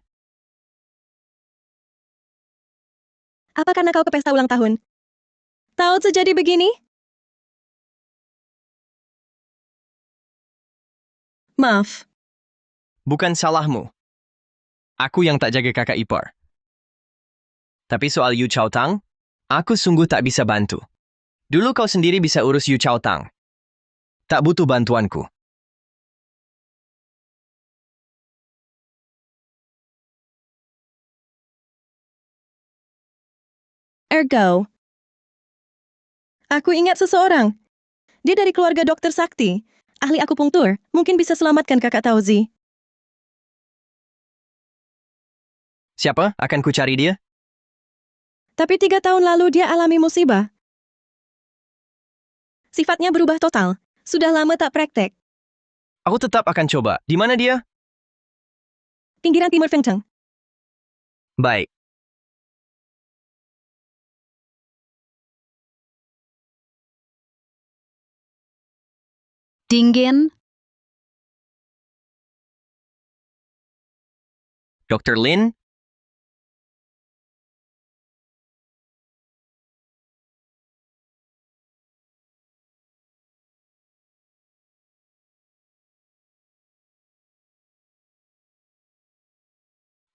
Apa karena kau ke pesta ulang tahun? Tauze jadi begini? Maaf. Bukan salahmu. Aku yang tak jaga kakak ipar. Tapi soal Yu Chao Tang, aku sungguh tak bisa bantu. Dulu kau sendiri bisa urus Yu Chao Tang. Tak butuh bantuanku. Ergo. Aku ingat seseorang. Dia dari keluarga dokter sakti. Ahli akupunktur. Mungkin bisa selamatkan kakak Tauzi. Siapa? Akan ku cari dia? Tapi 3 tahun lalu dia alami musibah. Sifatnya berubah total. Sudah lama tak praktek. Aku tetap akan coba. Di mana dia? Pinggiran timur Fengcheng. Baik. Dingin, Dr. Lin?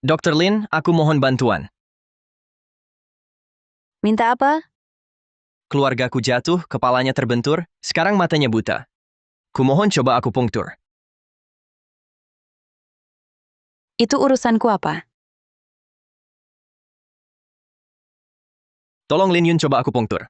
Dr. Lin, aku mohon bantuan. Minta apa? Keluargaku jatuh, kepalanya terbentur, sekarang matanya buta. Kumohon coba aku punktur. Itu urusanku apa? Tolong Lin Yun coba aku punktur.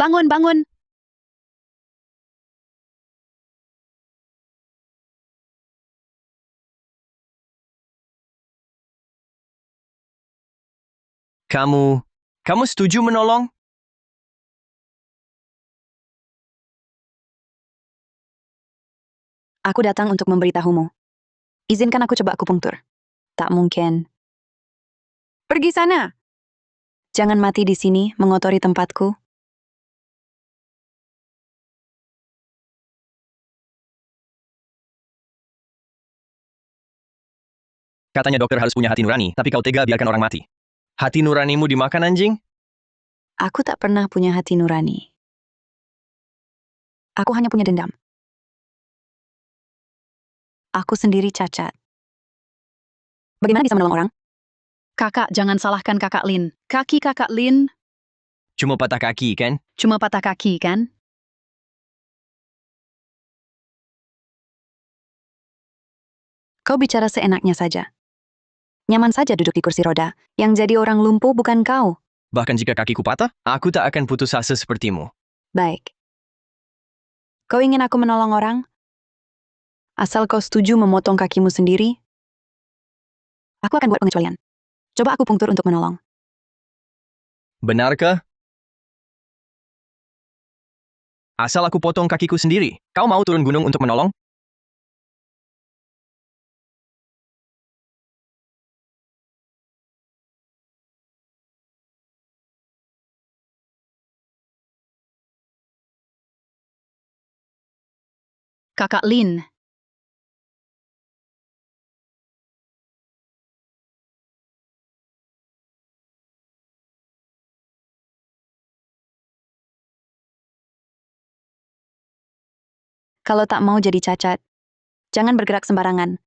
Bangun, bangun. Kamu setuju menolong? Aku datang untuk memberitahumu. Izinkan aku coba akupunktur. Tak mungkin. Pergi sana. Jangan mati di sini mengotori tempatku. Katanya dokter harus punya hati nurani, tapi kau tega biarkan orang mati. Hati nuranimu dimakan anjing? Aku tak pernah punya hati nurani. Aku hanya punya dendam. Aku sendiri cacat. Bagaimana bisa menolong orang? Kakak jangan salahkan kakak Lin. Kaki kakak Lin Cuma patah kaki, kan? cuma patah kaki, kan? Kau bicara seenaknya saja. Nyaman saja duduk di kursi roda. Yang jadi orang lumpuh bukan kau. Bahkan jika kakiku patah, aku tak akan putus asa sepertimu. Baik. Kau ingin aku menolong orang? Asal kau setuju memotong kakimu sendiri, aku akan buat pengecualian. Coba aku punktur untuk menolong. Benarkah? Asal aku potong kakiku sendiri, kau mau turun gunung untuk menolong? Kakak Lin, Kalau tak mau jadi cacat, jangan bergerak sembarangan.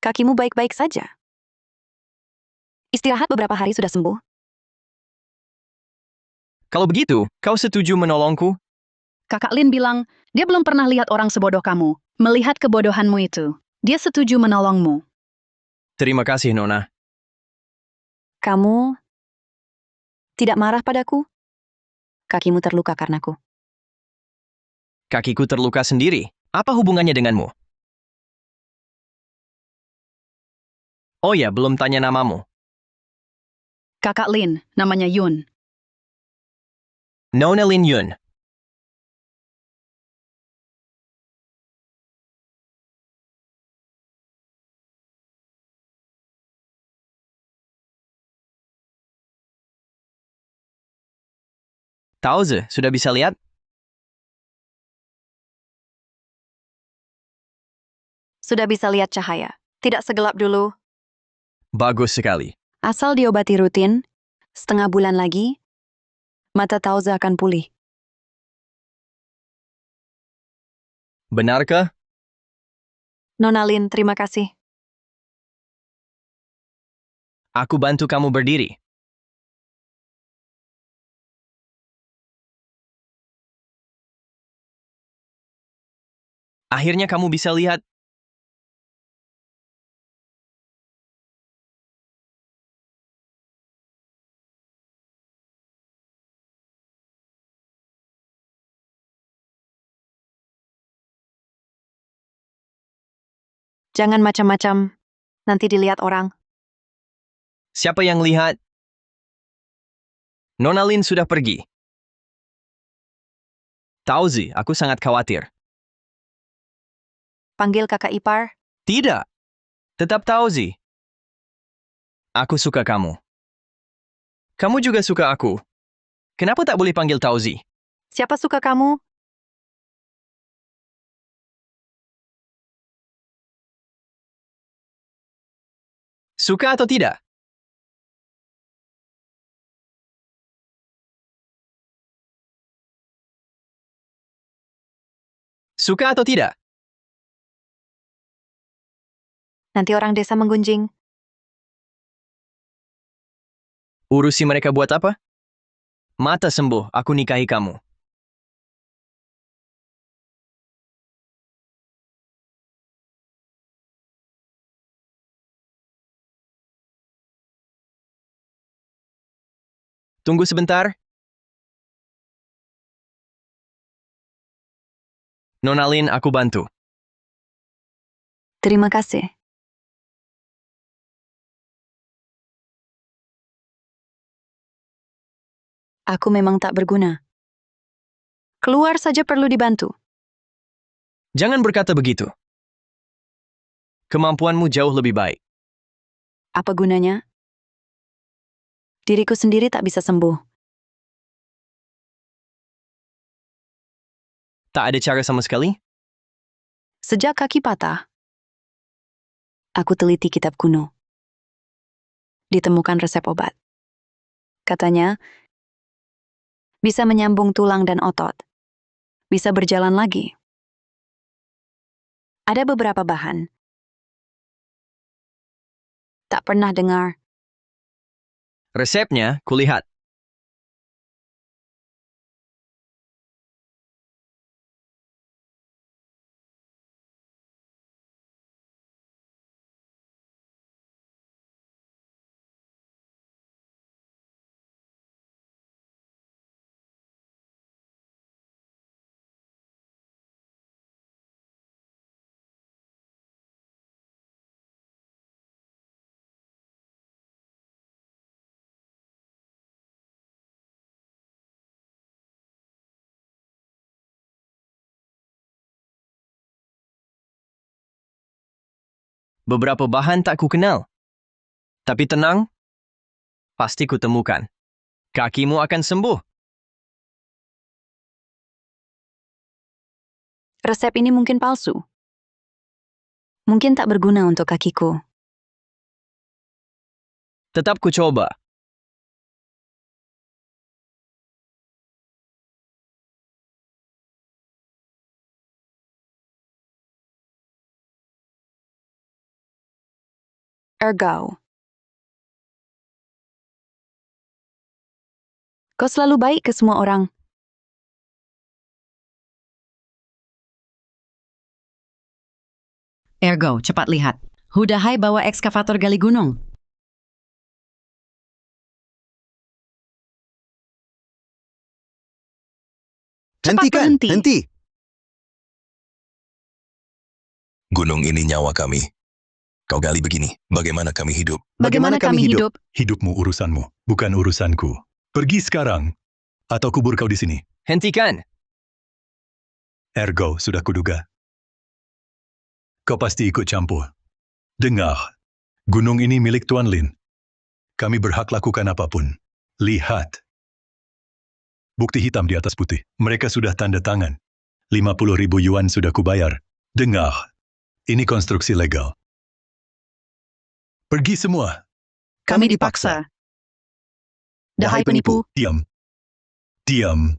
Kakimu baik-baik saja. Istirahat beberapa hari sudah sembuh. Kalau begitu, kau setuju menolongku? kakak Lin bilang, dia belum pernah lihat orang sebodoh kamu. Melihat kebodohanmu itu, dia setuju menolongmu. Terima kasih, Nona. Kamu tidak marah padaku? Kakimu terluka karenaku. Kakiku terluka sendiri. Apa hubungannya denganmu? Oh ya, belum tanya namamu. Kakak Lin, namanya Yun. Nona Lin Yun. Tauze, sudah bisa lihat? Sudah bisa lihat cahaya. Tidak segelap dulu. Bagus sekali. Asal diobati rutin, setengah bulan lagi, mata Tauze akan pulih. Benarkah? Nona Lin, terima kasih. Aku bantu kamu berdiri. Akhirnya kamu bisa lihat. Jangan macam-macam. Nanti dilihat orang. Siapa yang lihat? Nona Lin sudah pergi. Tauzi, aku sangat khawatir. Panggil kakak ipar. Tidak. Tetap Tauzi. Aku suka kamu. Kamu juga suka aku. Kenapa tak boleh panggil Tauzi? Siapa suka kamu? Suka atau tidak? Suka atau tidak? Nanti orang desa menggunjing. Urusi mereka buat apa? Mata sembuh, aku nikahi kamu. Tunggu sebentar. Nona Lin, aku bantu. Terima kasih. Aku memang tak berguna. Keluar saja perlu dibantu. Jangan berkata begitu. Kemampuanmu jauh lebih baik. Apa gunanya? Diriku sendiri tak bisa sembuh. Tak ada cara sama sekali? Sejak kaki patah, aku teliti kitab kuno. Ditemukan resep obat. Katanya, bisa menyambung tulang dan otot. Bisa berjalan lagi. Ada beberapa bahan. Tak pernah dengar. Resepnya, kulihat. Beberapa bahan tak ku kenal. Tapi tenang, pasti ku temukan. Kakimu akan sembuh. Resep ini mungkin palsu. Mungkin tak berguna untuk kakiku. Tetap ku coba. Ergo. Kau selalu baik ke semua orang. Ergo, cepat lihat. Hudahai bawa ekskavator gali gunung. Hentikan, henti. Gunung ini nyawa kami. Kau gali begini, bagaimana kami hidup? Bagaimana kami hidup? Hidupmu urusanmu, bukan urusanku. Pergi sekarang, atau kubur kau di sini. Hentikan. Ergo, sudah kuduga. Kau pasti ikut campur. Dengar, gunung ini milik Tuan Lin. Kami berhak lakukan apapun. Lihat. Bukti hitam di atas putih. Mereka sudah tanda tangan. 50.000 yuan sudah kubayar. Dengar, ini konstruksi legal. Pergi semua. Kami dipaksa. Dahai penipu. Diam. Diam.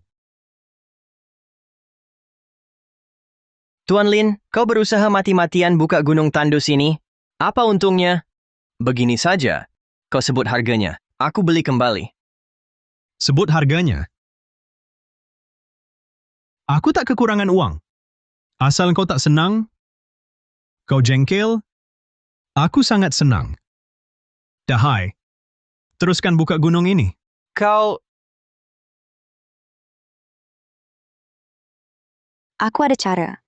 Tuan Lin, kau berusaha mati-matian buka gunung tandus ini. Apa untungnya? Begini saja. Kau sebut harganya. Aku beli kembali. Sebut harganya. Aku tak kekurangan uang. Asal kau tak senang, kau jengkel, aku sangat senang. Dahai, teruskan buka gunung ini. Kau... Aku ada cara.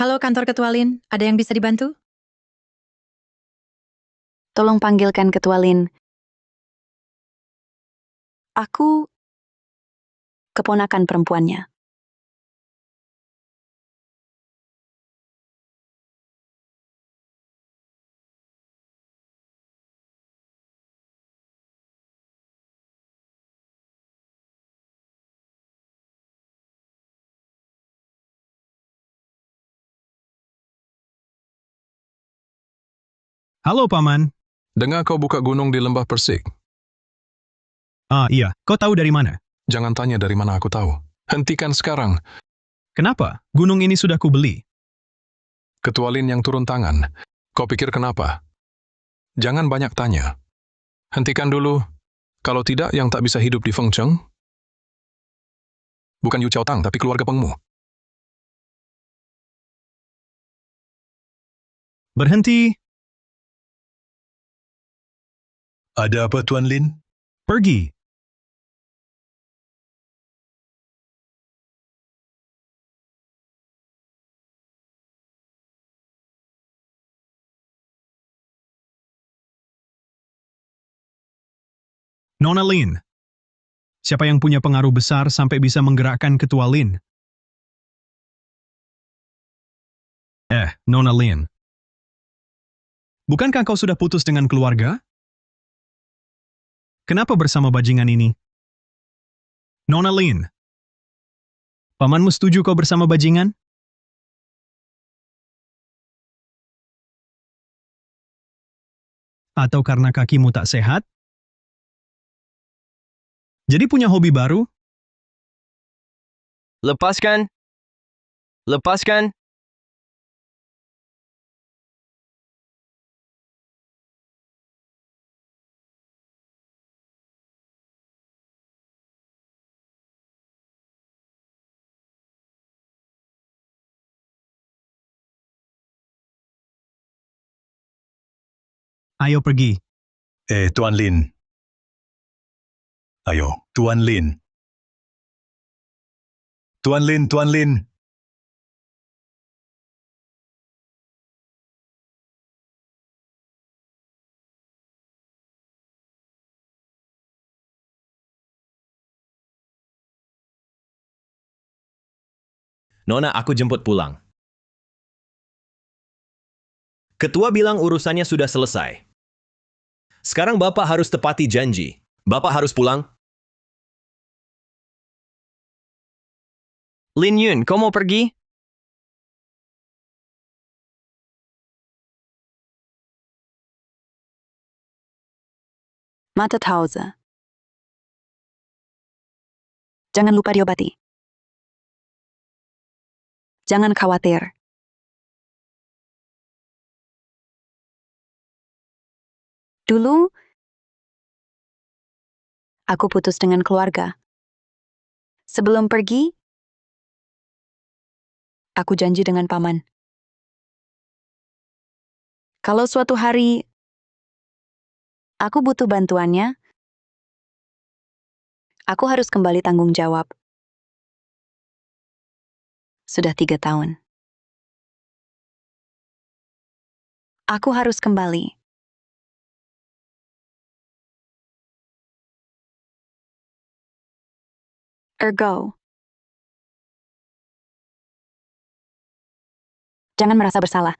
Halo kantor Ketua Lin, ada yang bisa dibantu? Tolong panggilkan Ketua Lin. Aku keponakan perempuannya. Halo, Paman. Dengar kau buka gunung di lembah Persik. Ah, iya. Kau tahu dari mana? Jangan tanya dari mana aku tahu. Hentikan sekarang. Kenapa? Gunung ini sudah kubeli. Ketua Lin yang turun tangan. Kau pikir kenapa? Jangan banyak tanya. Hentikan dulu. Kalau tidak, yang tak bisa hidup di Fengcheng? Bukan Yu Chaotang, tapi keluarga Pengmu. Berhenti. Ada apa, Tuan Lin? Pergi. Nona Lin. Siapa yang punya pengaruh besar sampai bisa menggerakkan Ketua Lin? Nona Lin. Bukankah kau sudah putus dengan keluarga? Kenapa bersama bajingan ini? Nona Lin. Pamanmu setuju kau bersama bajingan? Atau karena kakimu tak sehat? Jadi punya hobi baru? Lepaskan. Lepaskan. Ayo pergi. Tuan Lin. Ayo, Tuan Lin. Tuan Lin, Tuan Lin. Nona, aku jemput pulang. Ketua bilang urusannya sudah selesai. Sekarang Bapak harus tepati janji. Bapak harus pulang. Lin Yun, kau mau pergi? Mata Tauze. Jangan lupa diobati. Jangan khawatir. Dulu, aku putus dengan keluarga. Sebelum pergi, aku janji dengan paman. Kalau suatu hari aku butuh bantuannya, aku harus kembali tanggung jawab. Sudah 3 tahun. Aku harus kembali. Ergo, jangan merasa bersalah.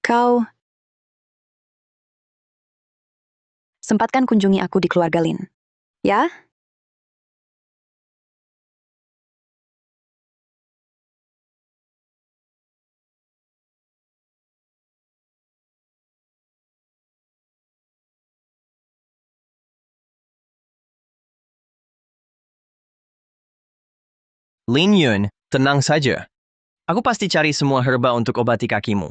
Kau sempatkan kunjungi aku di keluarga Lin. Ya? Lin Yun, tenang saja. Aku pasti cari semua herba untuk obati kakimu.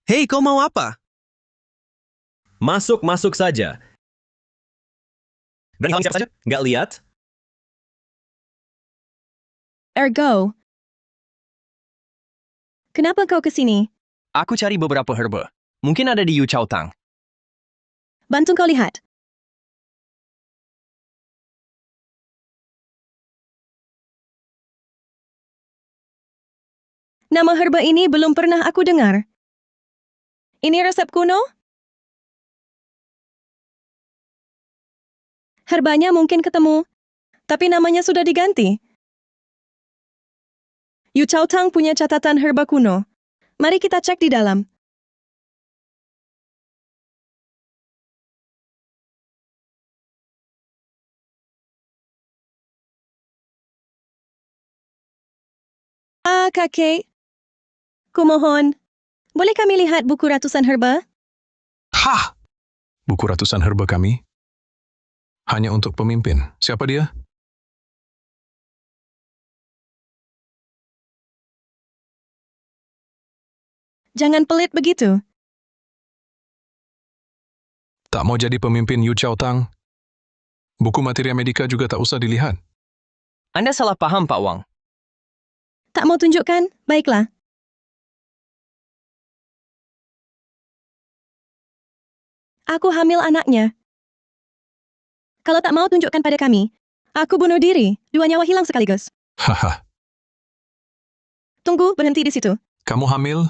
Hei, kau mau apa? Masuk saja. Berani halang siapa saja? Nggak lihat? Ergo. Kenapa kau kesini? Aku cari beberapa herba. Mungkin ada di Yu Chao Tang. Bantu kau lihat. Nama herba ini belum pernah aku dengar. Ini resep kuno? Herbanya mungkin ketemu, tapi namanya sudah diganti. Yu Chao Tang punya catatan herba kuno. Mari kita cek di dalam. Kakek. Kumohon, boleh kami lihat buku ratusan herba? Hah! Buku ratusan herba kami? Hanya untuk pemimpin. Siapa dia? Jangan pelit begitu. Tak mau jadi pemimpin Yu Chao Tang? Buku materia medika juga tak usah dilihat. Anda salah paham, Pak Wang. Tak mau tunjukkan? Baiklah. Aku hamil anaknya. Kalau tak mau tunjukkan pada kami, aku bunuh diri. 2 nyawa hilang sekaligus. Haha. Tunggu, berhenti di situ. Kamu hamil?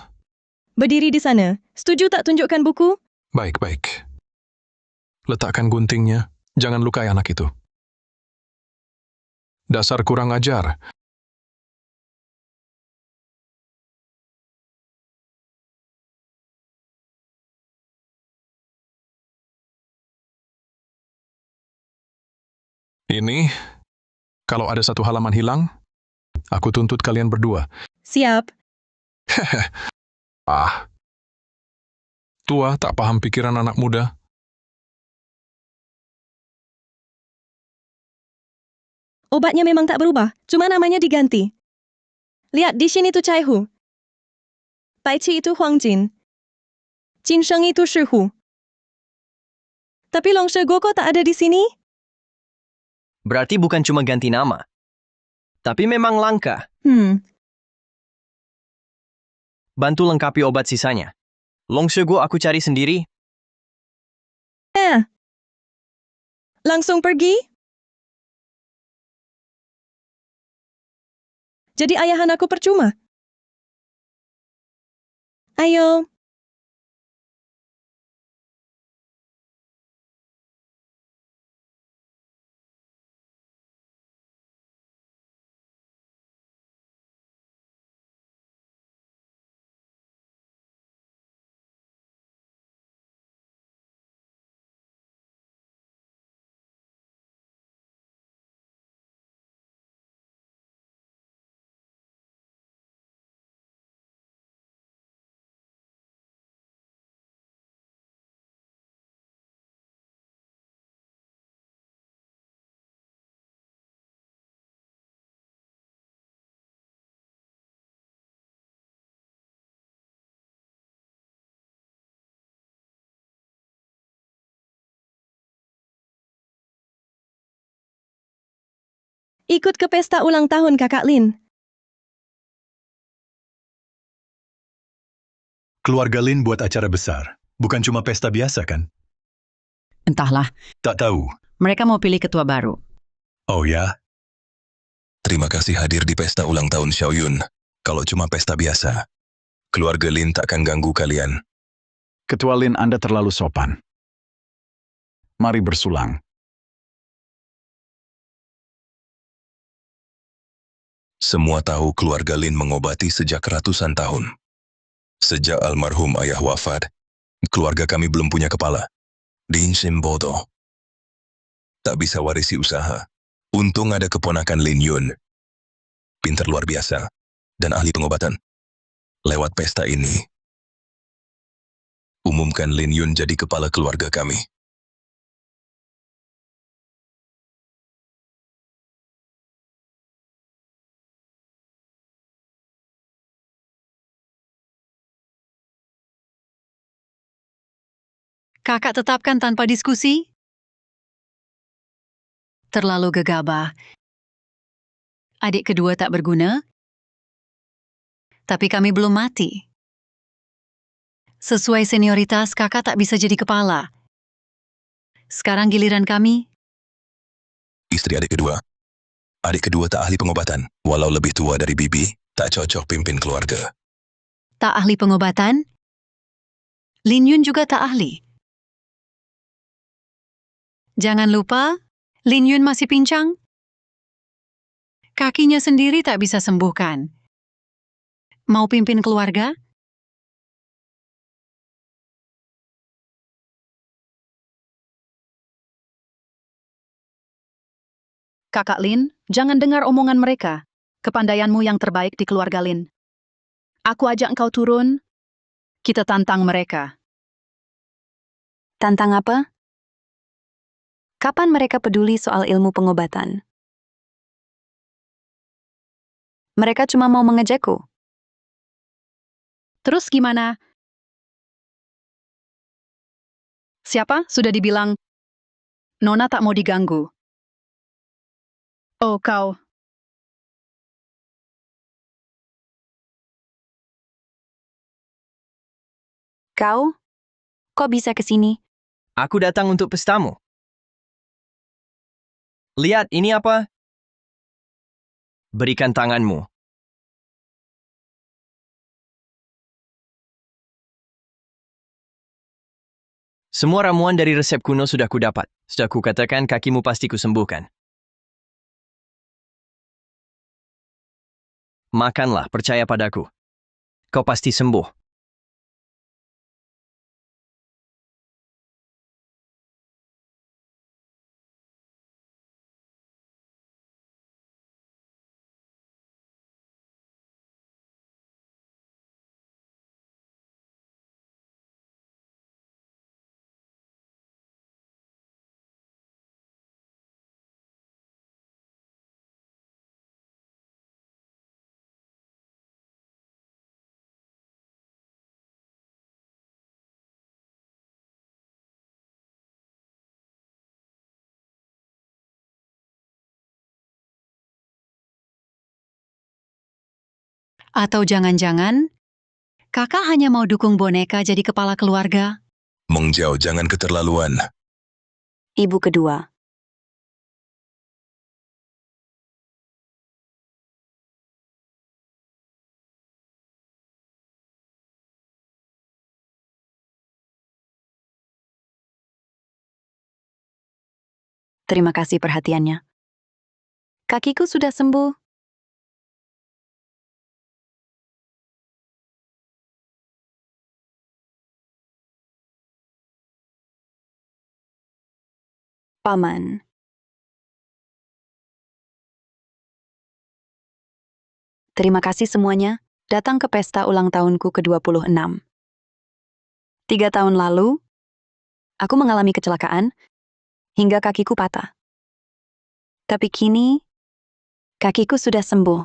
Berdiri di sana. Setuju tak tunjukkan buku? Baik. Letakkan guntingnya. Jangan lukai anak itu. Dasar kurang ajar. Ini, kalau ada satu halaman hilang, aku tuntut kalian berdua. Siap. Hehe. Tua tak paham pikiran anak muda. Obatnya memang tak berubah, cuma namanya diganti. Lihat di sini tu Cai Hu. Bai Qi itu Huang Jin. Jin Sheng itu Shi Hu. Tapi Long She Guo kok tak ada di sini? Berarti bukan cuma ganti nama. Tapi memang langka. Bantu lengkapi obat sisanya. Long Shego aku cari sendiri. Langsung pergi? Jadi ayahan aku percuma? Ayo. Ikut ke pesta ulang tahun Kakak Lin. Keluarga Lin buat acara besar. Bukan cuma pesta biasa, kan? Entahlah, Tak tahu. mereka mau pilih ketua baru. Oh ya? Terima kasih hadir di pesta ulang tahun Xiao Yun. Kalau cuma pesta biasa, keluarga Lin takkan ganggu kalian. Ketua Lin, Anda terlalu sopan. Mari bersulang. Semua tahu keluarga Lin mengobati sejak ratusan tahun. Sejak almarhum ayah wafat, Keluarga kami belum punya kepala. Din Sim bodoh. Tak bisa warisi usaha. Untung ada keponakan Lin Yun. Pintar luar biasa. Dan ahli pengobatan. Lewat pesta ini, umumkan Lin Yun jadi kepala keluarga kami. Kakak tetapkan tanpa diskusi? Terlalu gegabah. Adik kedua tak berguna? Tapi kami belum mati. Sesuai senioritas, kakak tak bisa jadi kepala. Sekarang giliran kami. Istri adik kedua. Adik kedua tak ahli pengobatan. Walau lebih tua dari Bibi, tak cocok pimpin keluarga. Tak ahli pengobatan? Lin Yun juga tak ahli. Jangan lupa, Lin Yun masih pincang. Kakinya sendiri tak bisa sembuhkan. Mau pimpin keluarga? Kakak Lin, jangan dengar omongan mereka. Kepandaianmu yang terbaik di keluarga Lin. Aku ajak engkau turun. Kita tantang mereka. Tantang apa? Kapan mereka peduli soal ilmu pengobatan? Mereka cuma mau mengejekku. Terus gimana? Siapa? Sudah dibilang, Nona tak mau diganggu. Oh, kau. Kau? Kok bisa ke sini? Aku datang untuk pestamu. Lihat, ini apa? Berikan tanganmu. Semua ramuan dari resep kuno sudah kudapat. Sudah kukatakan kakimu pasti kusembuhkan. Makanlah, percaya padaku. Kau pasti sembuh. Atau jangan-jangan, kakak hanya mau dukung boneka jadi kepala keluarga? Meng Jiao, jangan keterlaluan. Ibu kedua. Terima kasih perhatiannya. Kakiku sudah sembuh. Paman. Terima kasih semuanya datang ke pesta ulang tahunku ke-26. 3 tahun lalu, aku mengalami kecelakaan hingga kakiku patah. Tapi kini, kakiku sudah sembuh.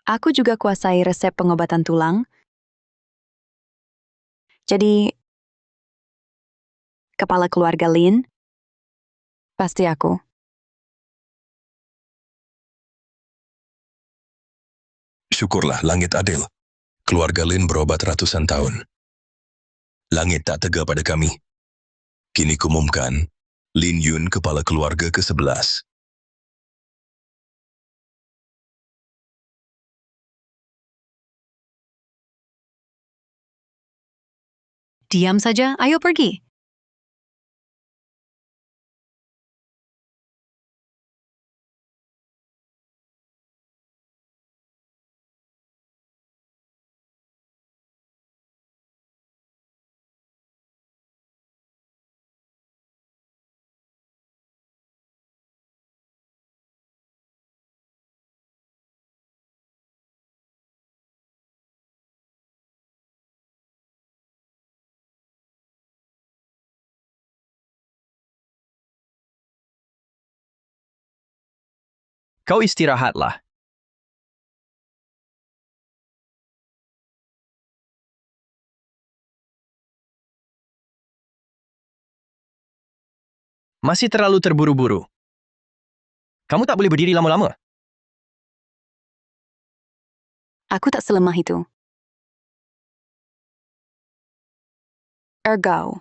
Aku juga kuasai resep pengobatan tulang. Jadi, kepala keluarga Lin, pasti aku. Syukurlah langit adil. Keluarga Lin berobat ratusan tahun. Langit tak tega pada kami. Kini kumumkan, Lin Yun kepala keluarga ke-11. Diam saja, ayo pergi. Kau istirahatlah. Masih terlalu terburu-buru. Kamu tak boleh berdiri lama-lama. Aku tak selemah itu. Ergo.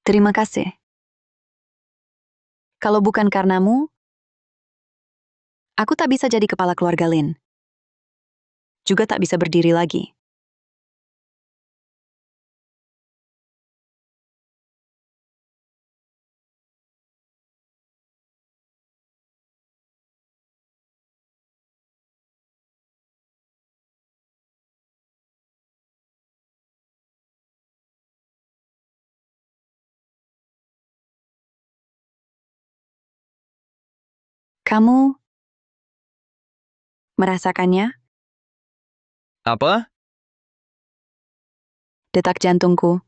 Terima kasih. Kalau bukan karenamu, aku tak bisa jadi kepala keluarga Lin. Juga tak bisa berdiri lagi. Kamu merasakannya? Apa? Detak jantungku.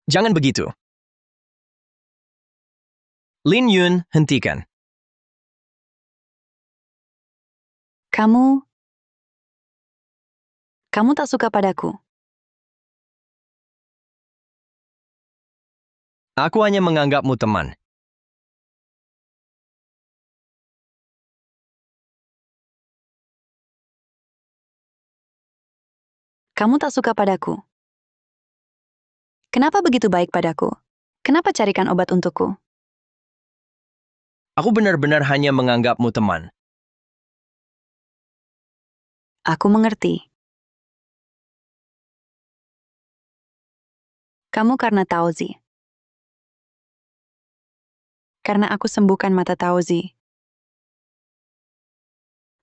Jangan begitu. Lin Yun, hentikan. Kamu tak suka padaku. Aku hanya menganggapmu teman. Kamu tak suka padaku. Kenapa begitu baik padaku? Kenapa carikan obat untukku? Aku benar-benar hanya menganggapmu teman. Aku mengerti. Kamu karena Tauzi. Karena aku sembuhkan mata Tauzi.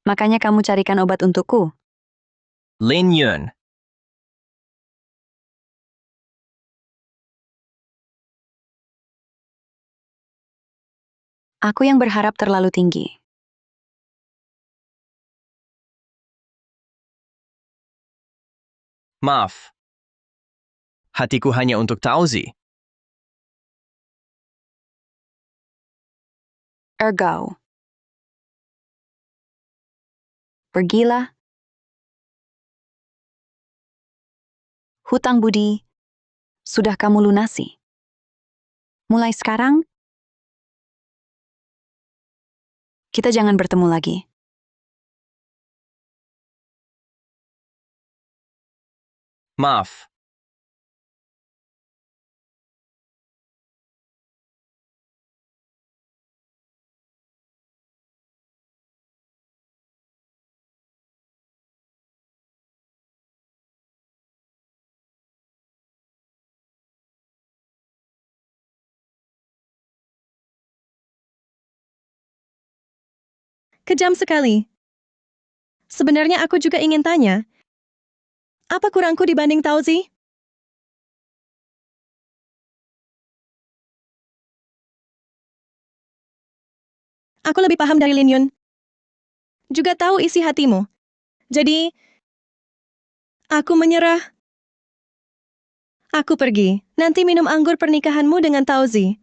Makanya kamu carikan obat untukku. Lin Yun. Aku yang berharap terlalu tinggi. Maaf. Hatiku hanya untuk Tauzi. Ergo. Pergilah. Hutang budi sudah kamu lunasi. Mulai sekarang, kita jangan bertemu lagi. Maaf. Kejam sekali. Sebenarnya aku juga ingin tanya, apa kurangku dibanding Tauzi? Aku lebih paham dari Lin Yun. Juga tahu isi hatimu. Jadi, aku menyerah. Aku pergi. Nanti minum anggur pernikahanmu dengan Tauzi.